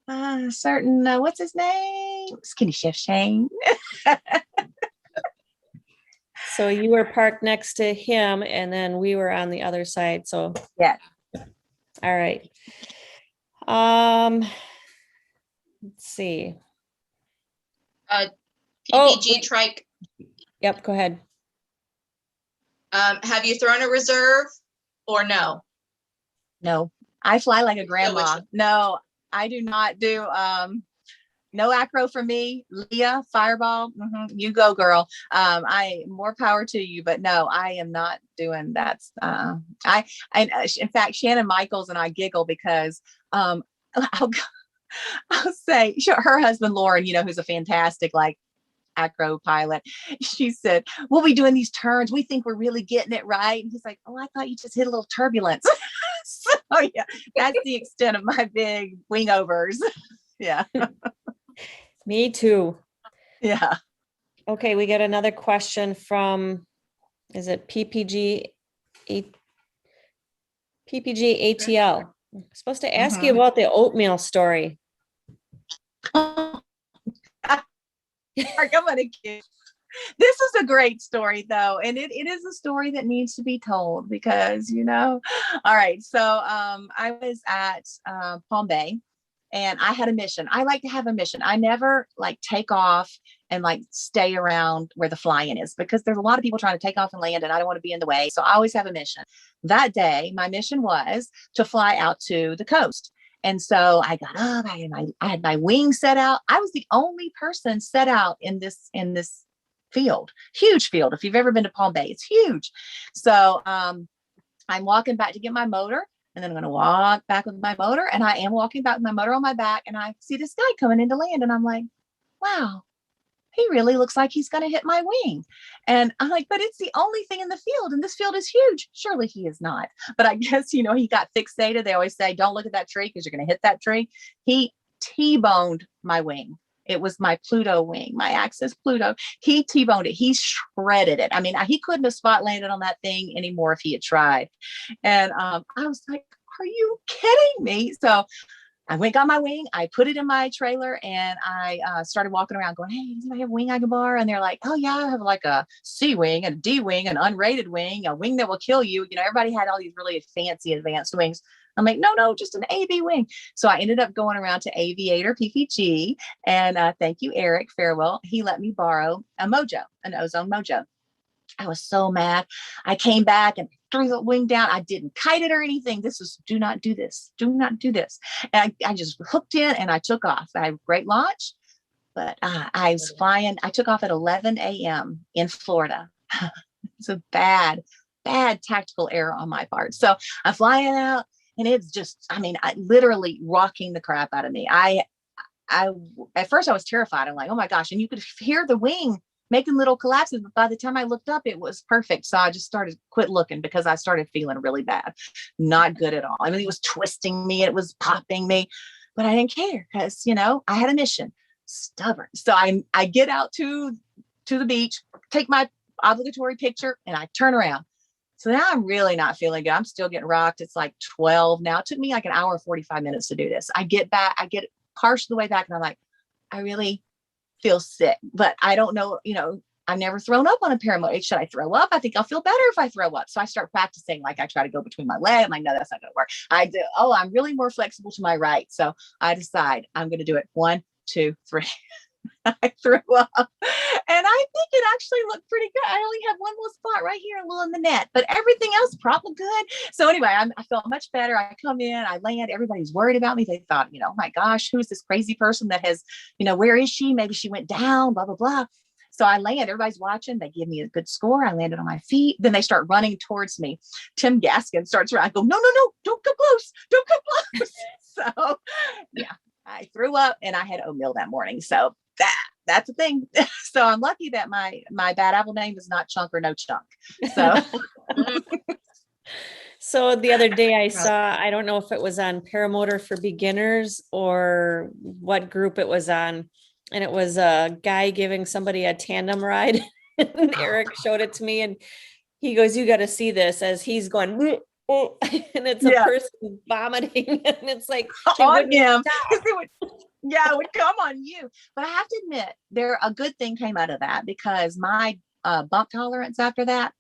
what's his name? Skinny Chef Shane. So you were parked next to him, and then we were on the other side. So yeah. All right. Let's see. PPG trike. Yep, go ahead. Have you thrown a reserve or no? No, I fly like a grandma. No, I do not do no acro for me. Leah, Fireball, you go, girl. I more power to you, but no, I am not doing that. In fact, Shannon Michaels and I giggle because I'll say, sure, her husband, Lauren, who's a fantastic, like, acro pilot. She said, we'll be doing these turns. We think we're really getting it right. And he's like, oh, I thought you just hit a little turbulence. So yeah, that's the extent of my big wing overs. Yeah. Me too. Yeah. Okay, we get another question from, is it PPG ATL? I'm supposed to ask you about the oatmeal story. I'm gonna give. This is a great story though, and it is a story that needs to be told because all right, so I was at Palm Bay and I had a mission. I like to have a mission. I never like take off and like stay around where the fly-in is because there's a lot of people trying to take off and land and I don't want to be in the way, so I always have a mission. That day my mission was to fly out to the coast. And so I got up, I had my wings set out. I was the only person set out in this field, huge field. If you've ever been to Palm Bay, it's huge. So I'm walking back to get my motor, and then I'm going to walk back with my motor, and I am walking back with my motor on my back, and I see this guy coming into land, and I'm like, wow, he really looks like he's going to hit my wing. And I'm like, but it's the only thing in the field, and this field is huge. Surely he is not. But I guess, he got fixated. They always say, don't look at that tree because you're going to hit that tree. He T-boned my wing. It was my Pluto wing, my Axis Pluto. He T-boned it. He shredded it. I mean, he couldn't have spot landed on that thing anymore if he had tried. And I was like, are you kidding me? So I got my wing, I put it in my trailer, and I started walking around going, hey, does anybody have a wing I can borrow? And they're like, oh yeah, I have like a C wing, a D wing, an unrated wing, a wing that will kill you. Everybody had all these really fancy advanced wings. I'm like, no, just an AB wing. So I ended up going around to Aviator PPG, and thank you, Eric Farewell. He let me borrow a Mojo, an Ozone Mojo. I was so mad. I came back and threw the wing down. I didn't kite it or anything. This was, do not do this. Do not do this. And I just hooked in and I took off. I had a great launch, but I was flying. I took off at 11 a.m. in Florida. It's a bad tactical error on my part. So I'm flying out and it's just, I literally rocking the crap out of me. I at first I was terrified. I'm like, oh my gosh. And you could hear the wing making little collapses, but by the time I looked up, it was perfect. So I just quit looking because I started feeling really bad. Not good at all. It was twisting me, it was popping me, but I didn't care because, I had a mission. Stubborn. So I get out to the beach, take my obligatory picture, and I turn around. So now I'm really not feeling good. I'm still getting rocked. It's like 12 now. It took me like an hour and 45 minutes to do this. I get partial the way back, and I'm like, I really feel sick, but I don't know, I've never thrown up on a paramotor. Should I throw up? I think I'll feel better if I throw up. So I start practicing, like I try to go between my legs. I'm like, no, that's not going to work. I do. Oh, I'm really more flexible to my right. So I decide I'm going to do it. 1, 2, 3. I threw up, and I think it actually looked pretty good. I only have one little spot right here, a little in the net, but everything else probably good. So anyway, I felt much better. I come in, I land. Everybody's worried about me. They thought, oh my gosh, who's this crazy person that has, where is she? Maybe she went down, blah, blah, blah. So I land, everybody's watching. They give me a good score. I landed on my feet. Then they start running towards me. Tim Gaskin starts running. I go, no, don't come close. Don't come close. So yeah, I threw up and I had oatmeal that morning. So that's a thing. So I'm lucky that my bad apple name is not Chunk or No Chunk. So So the other day I saw, I don't know if it was on Paramotor for Beginners or what group it was on, and it was a guy giving somebody a tandem ride. And Eric showed it to me and he goes, you got to see this, as he's going, and it's a person vomiting, and it's like on him. It would come on you. But I have to admit, a good thing came out of that, because my bump tolerance after that,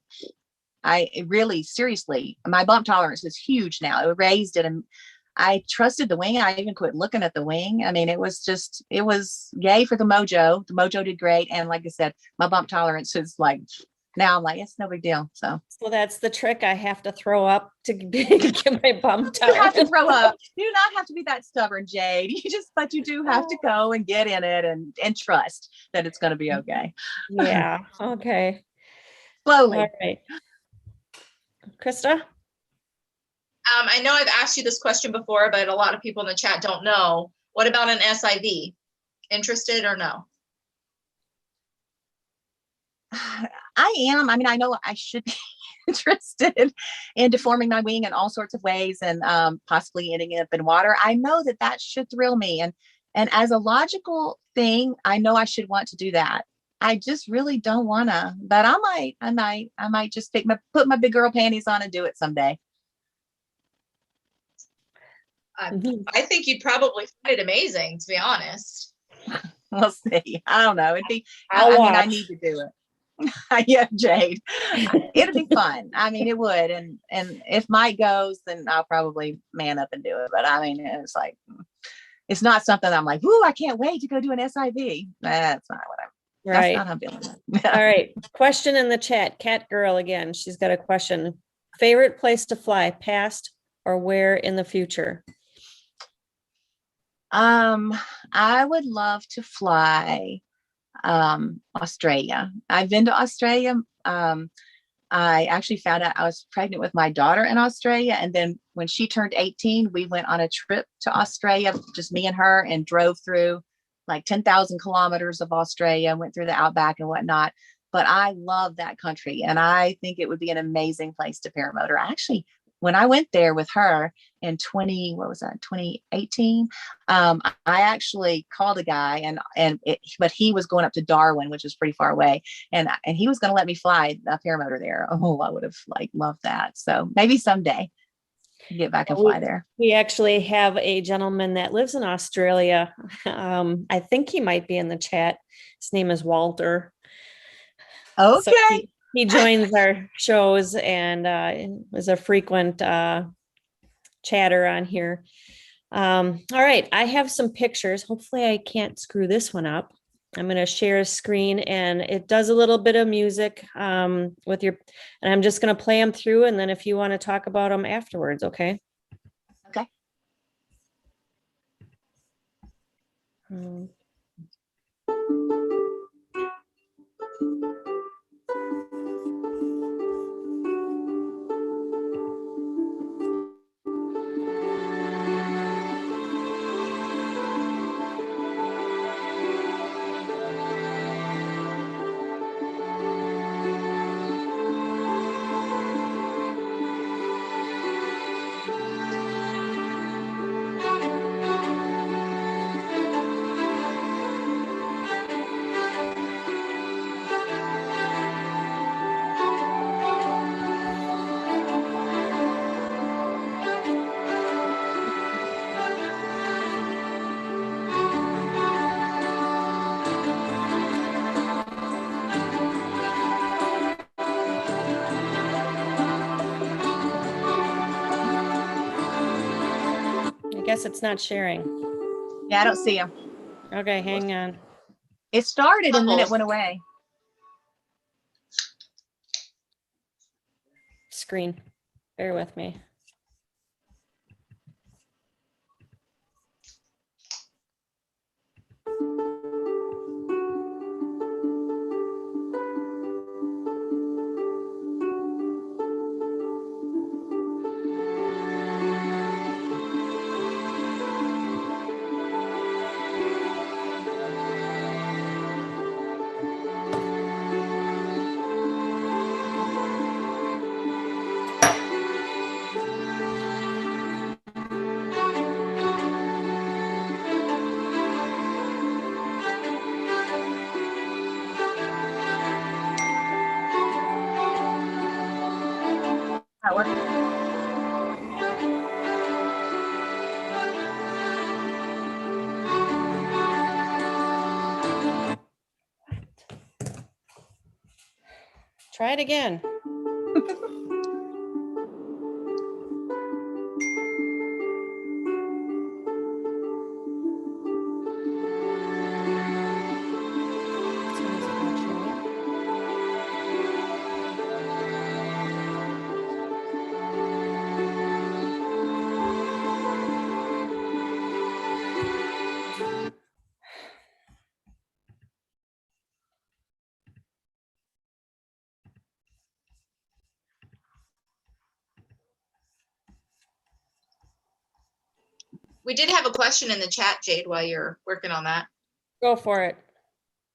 seriously, my bump tolerance is huge now. It raised it, and I trusted the wing. I even quit looking at the wing. It was yay for the Mojo. The Mojo did great. And like I said, my bump tolerance is like, now I'm like, it's no big deal. So that's the trick. I have to throw up to get my bump tolerance. You have to throw up. You do not have to be that stubborn, Jade. But you do have to go and get in it and trust that it's going to be okay. Yeah. Okay. Slowly. All right. Krista? I know I've asked you this question before, but a lot of people in the chat don't know. What about an SIV? Interested or no? I am. I mean, I know I should be interested in deforming my wing in all sorts of ways and possibly ending up in water. I know that that should thrill me. And as a logical thing, I know I should want to do that. I just really don't want to, but I might just put my big girl panties on and do it someday. I think you'd probably find it amazing, to be honest. We'll see. I don't know. It'd be, I'll I mean, I watch. need to do it. Yeah, Jade. It'd be fun. I mean, it would. And if Mike goes, then I'll probably man up and do it. But I mean, it's like, it's not something I'm like, whoo, I can't wait to go do an SIV. That's not what I'm, Right. that's not how I'm feeling. All right. Question in the chat. Cat Girl again. She's got a question. Favorite place to fly, past or where in the future? I would love to fly Australia. I've been to Australia. I actually found out I was pregnant with my daughter in Australia. And then when she turned 18, we went on a trip to Australia, just me and her, and drove through like 10,000 kilometers of Australia, went through the outback and whatnot. But I love that country. And I think it would be an amazing place to paramotor. Actually, when I went there with her in 2018, I actually called a guy but he was going up to Darwin, which is pretty far away. And he was going to let me fly a paramotor there. Oh, I would have loved that. So maybe someday get back and fly there. We actually have a gentleman that lives in Australia. I think he might be in the chat. His name is Walter. Okay. So he joins our shows and is a frequent chatter on here. All right, I have some pictures. Hopefully I can't screw this one up. I'm going to share a screen and it does a little bit of music with your, and I'm just going to play them through. And then if you want to talk about them afterwards, okay? Okay. I guess it's not sharing. Yeah, I don't see him. Okay, hang on. It started and then it went away. Screen. Bear with me. That worked. Try it again. We did have a question in the chat, Jade, while you're working on that. Go for it.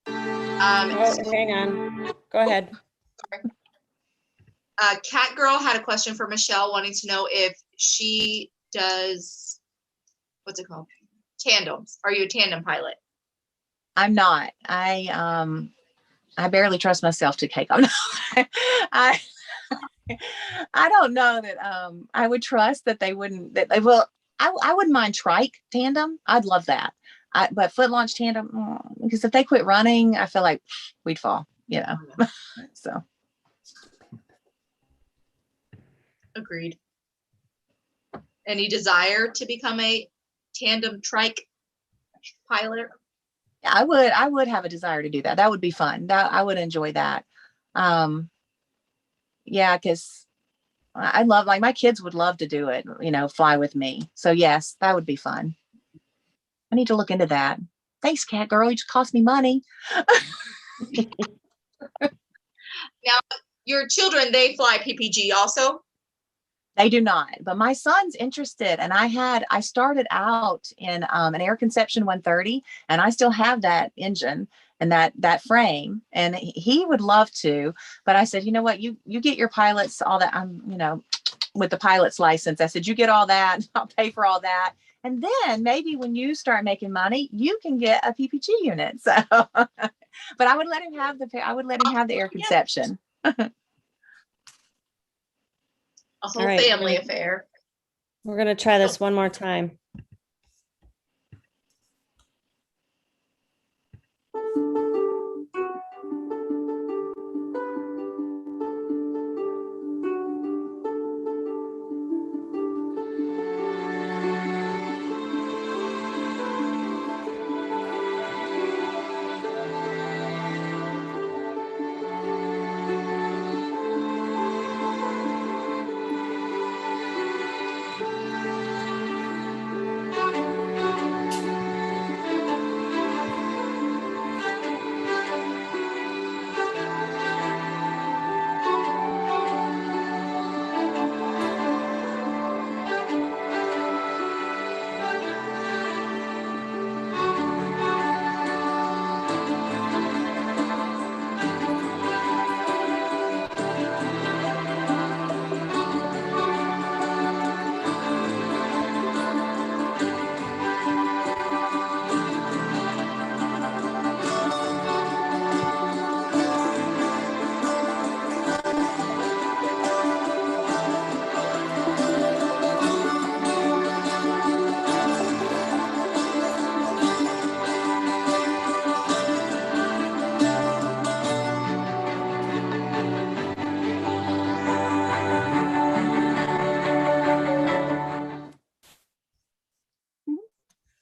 Oh, hang on. Go ahead. Cat Girl had a question for Michelle, wanting to know if she does, what's it called? Tandems. Are you a tandem pilot? I'm not. I barely trust myself to take them. I I don't know that I would trust that they wouldn't that they will. I wouldn't mind trike tandem. I'd love that. But foot launch tandem, because if they quit running, I feel like we'd fall, you know. So Agreed. Any desire to become a tandem trike pilot? I would have a desire to do that. That would be fun. That I would enjoy that. Yeah, because I love, like, my kids would love to do it, you know, fly with me. So yes, that would be fun. I need to look into that. Thanks, Cat Girl. You just cost me money. Now, your children, they fly PPG also? They do not, but my son's interested, and I started out in an Air Conception 130, and I still have that engine and that frame, and he would love to, but I said, you know what, you get your pilots, all that. I'm, you know, with the pilot's license, I said, you get all that, I'll pay for all that, and then maybe when you start making money, you can get a PPG unit. So, but I would let him have the Air Conception. A whole All right. family affair. We're going to try this one more time.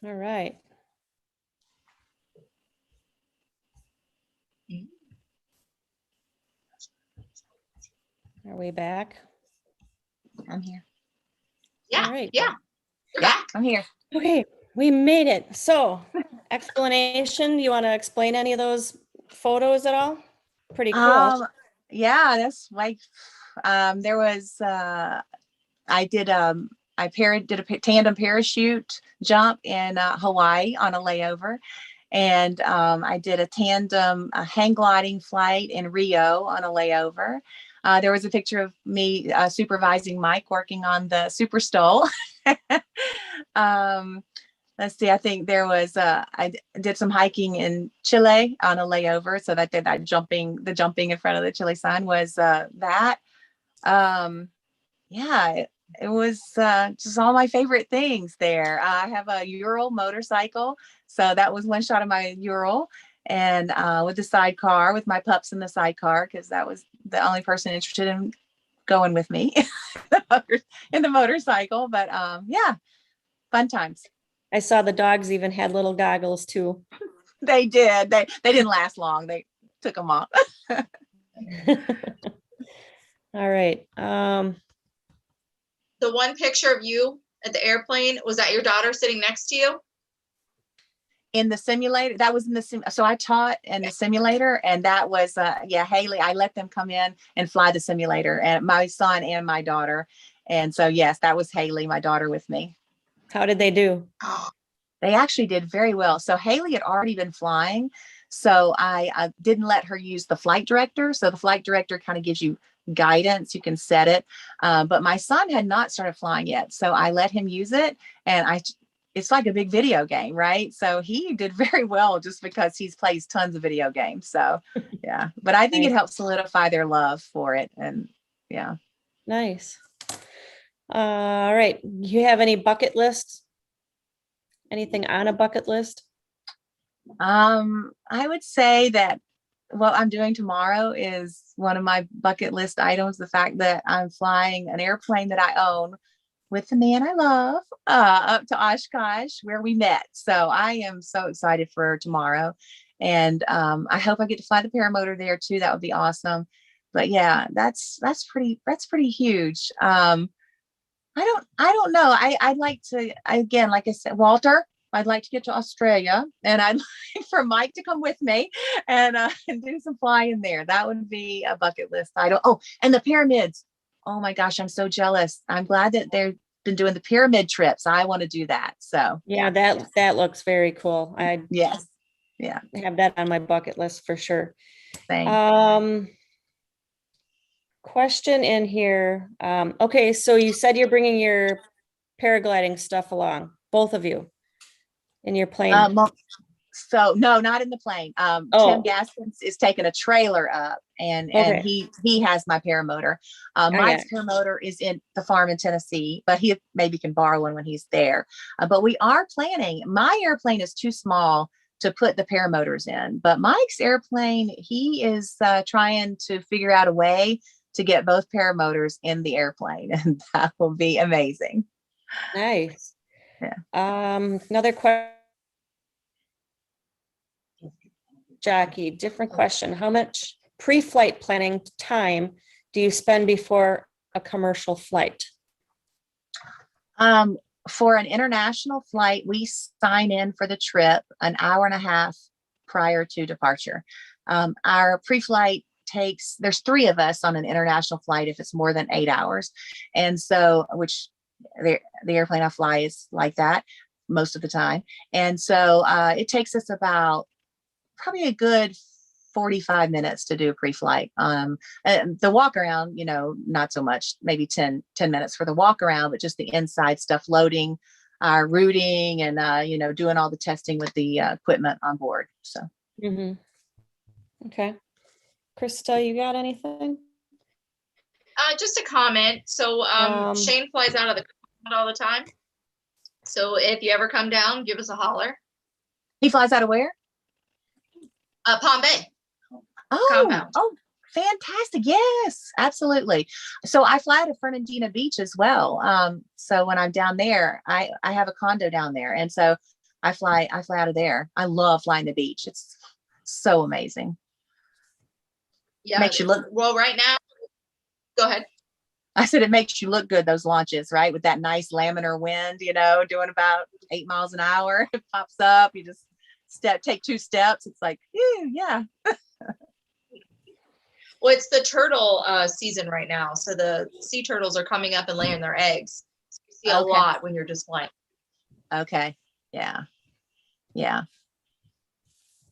All right. Are we back? I'm here. Yeah, All right. yeah. You're Yeah, back. I'm here. Okay, we made it. So, explanation, you want to explain any of those photos at all? Pretty cool. Yeah, that's like, there was, did a tandem parachute jump in Hawaii on a layover. And I did a tandem hang gliding flight in Rio on a layover. There was a picture of me supervising Mike working on the Super Stole. Let's see, I think there was, I did some hiking in Chile on a layover. So that did that jumping in front of the Chile sign was that. Yeah, it was just all my favorite things there. I have a Ural motorcycle. So that was one shot of my Ural, and with the sidecar, with my pups in the sidecar, because that was the only person interested in going with me in the motorcycle. But yeah, fun times. I saw the dogs even had little goggles too. They did. They didn't last long. They took them off. All right. The one picture of you at the airplane, was that your daughter sitting next to you? In the simulator, that was in the so I taught in the simulator, and that was yeah, Haley. I let them come in and fly the simulator, and my son and my daughter. And so yes, that was Haley, my daughter, with me. How did they do? They actually did very well. So Haley had already been flying. So I didn't let her use the flight director. So the flight director kind of gives you guidance. You can set it. But my son had not started flying yet. So I let him use it. And it's like a big video game, right? So he did very well just because he's plays tons of video games. So yeah, but I think it Nice. helps solidify their love for it. And yeah. Nice. All right. You have any bucket lists? Anything on a bucket list? I would say that what I'm doing tomorrow is one of my bucket list items. The fact that I'm flying an airplane that I own with the man I love, up to Oshkosh where we met. So I am so excited for tomorrow. And I hope I get to fly the paramotor there too. That would be awesome. But yeah, that's pretty huge. I don't know. I'd like to, again, like I said, Walter, I'd like to get to Australia, and I'd like for Mike to come with me and do some flying there. That would be a bucket list item. Oh, and the pyramids. Oh my gosh, I'm so jealous. I'm glad that they've been doing the pyramid trips. I want to do that. So Yeah, that looks very cool. I yes. Yeah. have that on my bucket list for sure. Same. Question in here. Okay, so you said you're bringing your paragliding stuff along, both of you, in your plane. So no, not in the plane. Oh. Tim Gaskins is taking a trailer up, and Okay. he has my paramotor. Okay. Mike's paramotor is in the farm in Tennessee, but he maybe can borrow one when he's there. But we are planning. My airplane is too small to put the paramotors in, but Mike's airplane, he is trying to figure out a way to get both paramotors in the airplane, and that will be amazing. Nice. Yeah. Another question. Jackie, different question. How much pre-flight planning time do you spend before a commercial flight? For an international flight, we sign in for the trip an hour and a half prior to departure. Our pre-flight takes, there's 3 of us on an international flight if it's more than 8 hours. And so, which the airplane I fly is like that most of the time. And so it takes us about probably a good 45 minutes to do a pre-flight. And the walk around, not so much, maybe 10 minutes for the walk around, but just the inside stuff, loading, routing, and, doing all the testing with the equipment on board. So. Mm-hmm. Okay. Krista, you got anything? Just a comment. So Shane flies out of the all the time. So if you ever come down, give us a holler. He flies out of where? Palm Bay. Oh, fantastic. Yes, absolutely. So I fly to Fernandina Beach as well. So when I'm down there, I have a condo down there. And so I fly out of there. I love flying the beach. It's so amazing. Yeah. Makes you look. Well, right now, go ahead. I said it makes you look good, those launches, right? With that nice laminar wind, doing about 8 miles an hour. It pops up. You just take 2 steps. It's like, yeah. Well, it's the turtle season right now. So the sea turtles are coming up and laying their eggs. So you see a lot when you're just flying. Okay. Yeah. Yeah.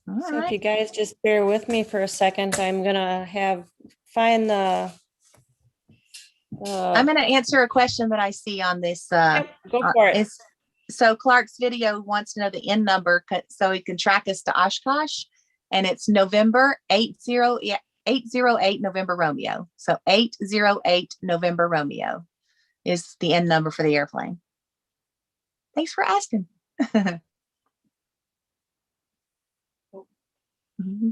All So right. if you guys just bear with me for a second, I'm gonna find the. I'm going to answer a question that I see on this. Yep, go for it. So Clark's video wants to know the N number so he can track us to Oshkosh, and it's November 808 November Romeo. So 808 November Romeo is the N number for the airplane. Thanks for asking. Mm-hmm.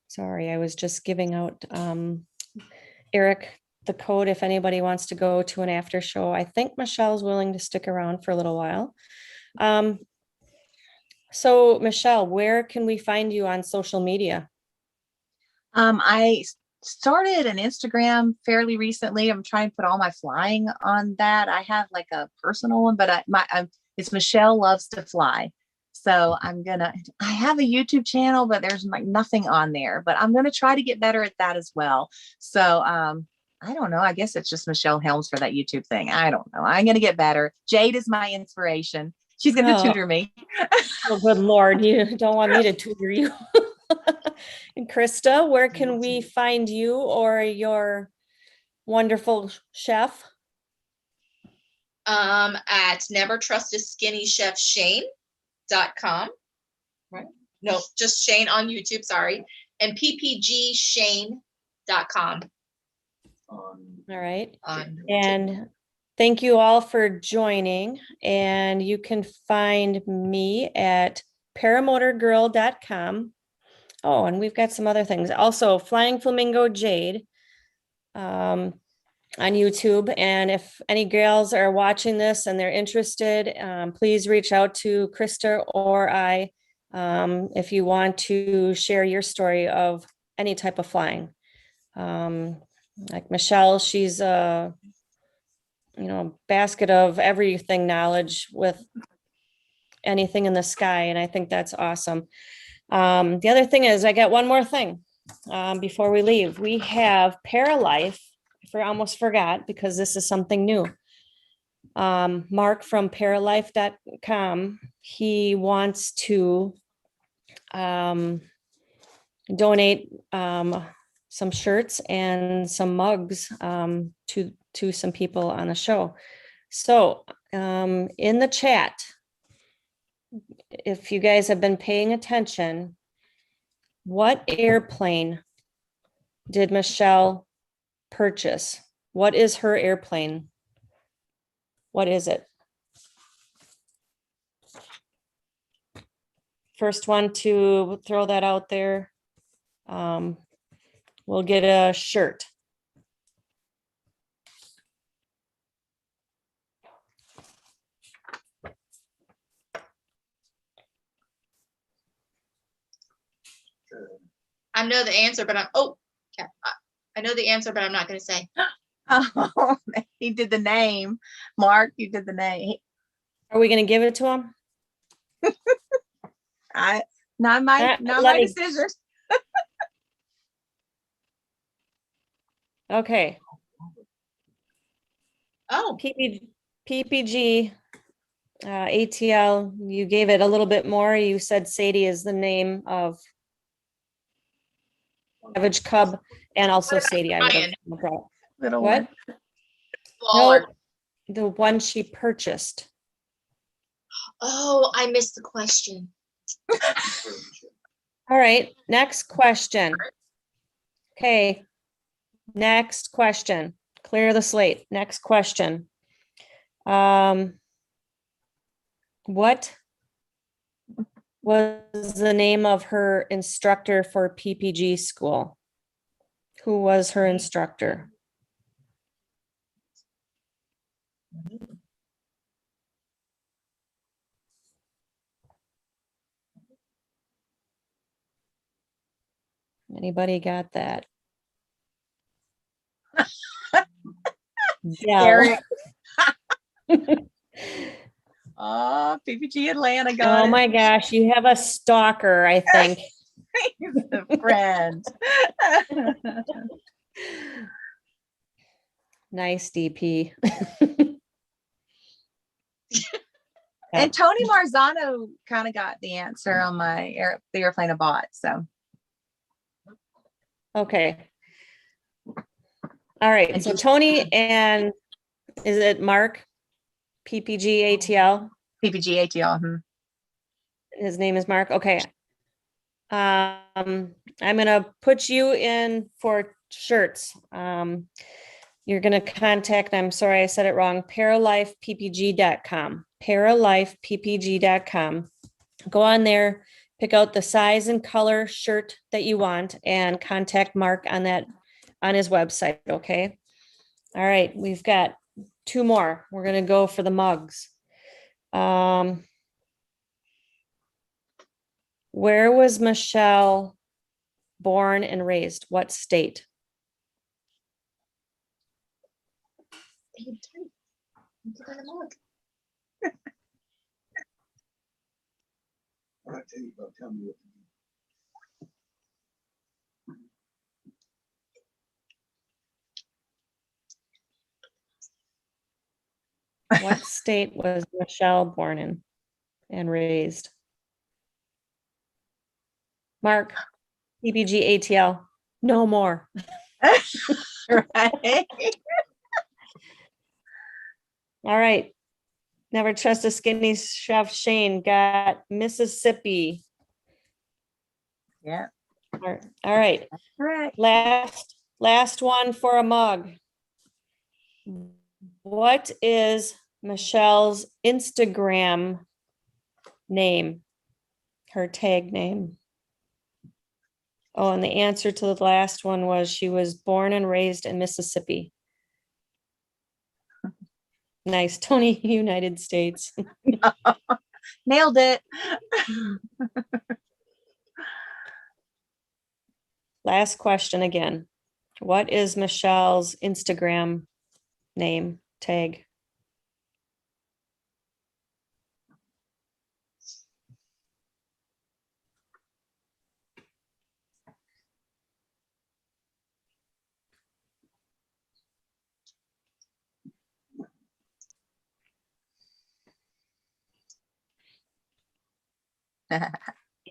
Sorry, I was just giving out Eric the code if anybody wants to go to an after show. I think Michelle's willing to stick around for a little while. So Michelle, where can we find you on social media? I started an Instagram fairly recently. I'm trying to put all my flying on that. I have like a personal one, but it's Michelle Loves to Fly. So I have a YouTube channel, but there's like nothing on there, but I'm going to try to get better at that as well. So, I don't know. I guess it's just Michelle Helms for that YouTube thing. I don't know. I'm going to get better. Jade is my inspiration. She's going to tutor me. Oh, good Lord. You don't want me to tutor you. And Krista, where can we find you or your wonderful chef? At Never Trust a Skinny Chef Shane.com. Right? No, just Shane on YouTube, sorry. And ppgshane.com. All right. On And thank you all for joining. And you can find me at paramotorgirl.com. Oh, and we've got some other things. Also, Flying Flamingo Jade on YouTube. And if any girls are watching this and they're interested, please reach out to Krista or I if you want to share your story of any type of flying. Like Michelle, she's a basket of everything knowledge with anything in the sky, and I think that's awesome. The other thing is, I got one more thing before we leave. We have Paralife. I almost forgot because this is something new. Mark from paralife.com, he wants to donate some shirts and some mugs to some people on the show. So in the chat, if you guys have been paying attention, what airplane did Michelle purchase? What is her airplane? What is it? First one to throw that out there, we'll get a shirt. I know the answer, but I know the answer, but I'm not going to say. Oh, he did the name. Mark, you did the name. Are we going to give it to him? Not my decision. Okay. Oh, PPG, ATL, you gave it a little bit more. You said Sadie is the name of Savage Cub, and also Sadie. I would have brought. Little What? one. smaller. No, the one she purchased. Oh, I missed the question. All right, next question. Okay, next question. Clear the slate. Next question. What was the name of her instructor for PPG school? Who was her instructor? Anybody got that? Yeah. Eric. Oh, PPG Atlanta got Oh it. my gosh, you have a stalker, I think. He's a friend. Nice, DP. And Tony Marzano kind of got the answer on the airplane I bought. So Okay. All right, so Tony and is it Mark? PPG ATL? PPG ATL. His name is Mark. Okay. I'm gonna put you in for shirts. You're gonna contact, I'm sorry, I said it wrong, paralifeppg.com. Paralifeppg.com. Go on there, pick out the size and color shirt that you want, and contact Mark on that on his website. Okay. All right, we've got two more. We're gonna go for the mugs. Where was Michelle born and raised? What state? Damn tight. Look at that mug. What I tell you about, tell me what to do. What state was Michelle born in and raised? Mark, PPG ATL, no more. Right. All right. Never trust a skinny chef. Shane got Mississippi. Yeah. All right. Right. Last one for a mug. What is Michelle's Instagram name? Her tag name. Oh, and the answer to the last one was she was born and raised in Mississippi. Nice, Tony, United States. Nailed it. Last question again. What is Michelle's Instagram name tag?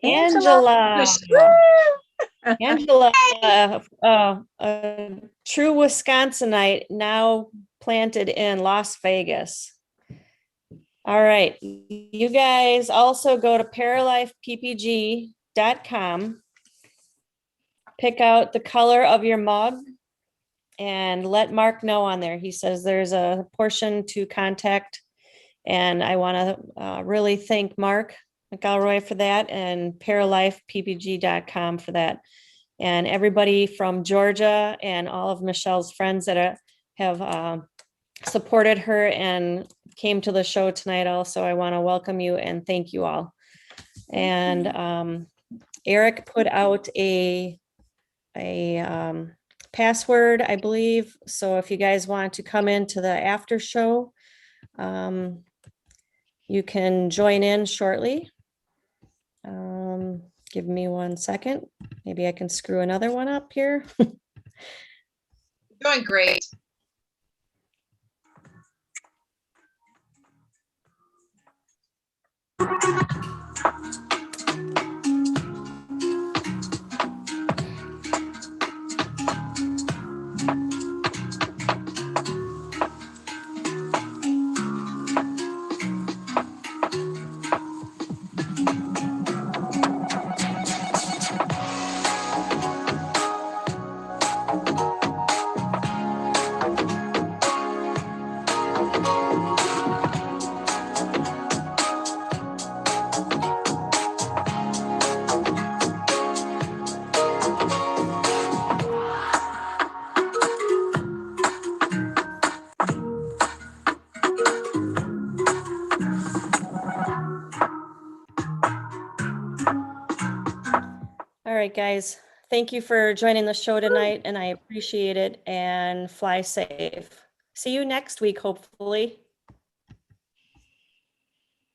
Angela. Angela, a true Wisconsinite, now planted in Las Vegas. All right, you guys also go to paralifeppg.com, pick out the color of your mug, and let Mark know on there. He says there's a portion to contact, and I want to really thank Mark McElroy for that, and paralifeppg.com for that. And everybody from Georgia and all of Michelle's friends that have supported her and came to the show tonight also, I want to welcome you and thank you all. And Eric put out a password, I believe. So if you guys want to come into the after show, you can join in shortly. Give me 1 second. Maybe I can screw another one up here. Doing great. All right, guys. Thank you for joining the show tonight, and I appreciate it, and fly safe. See you next week, hopefully.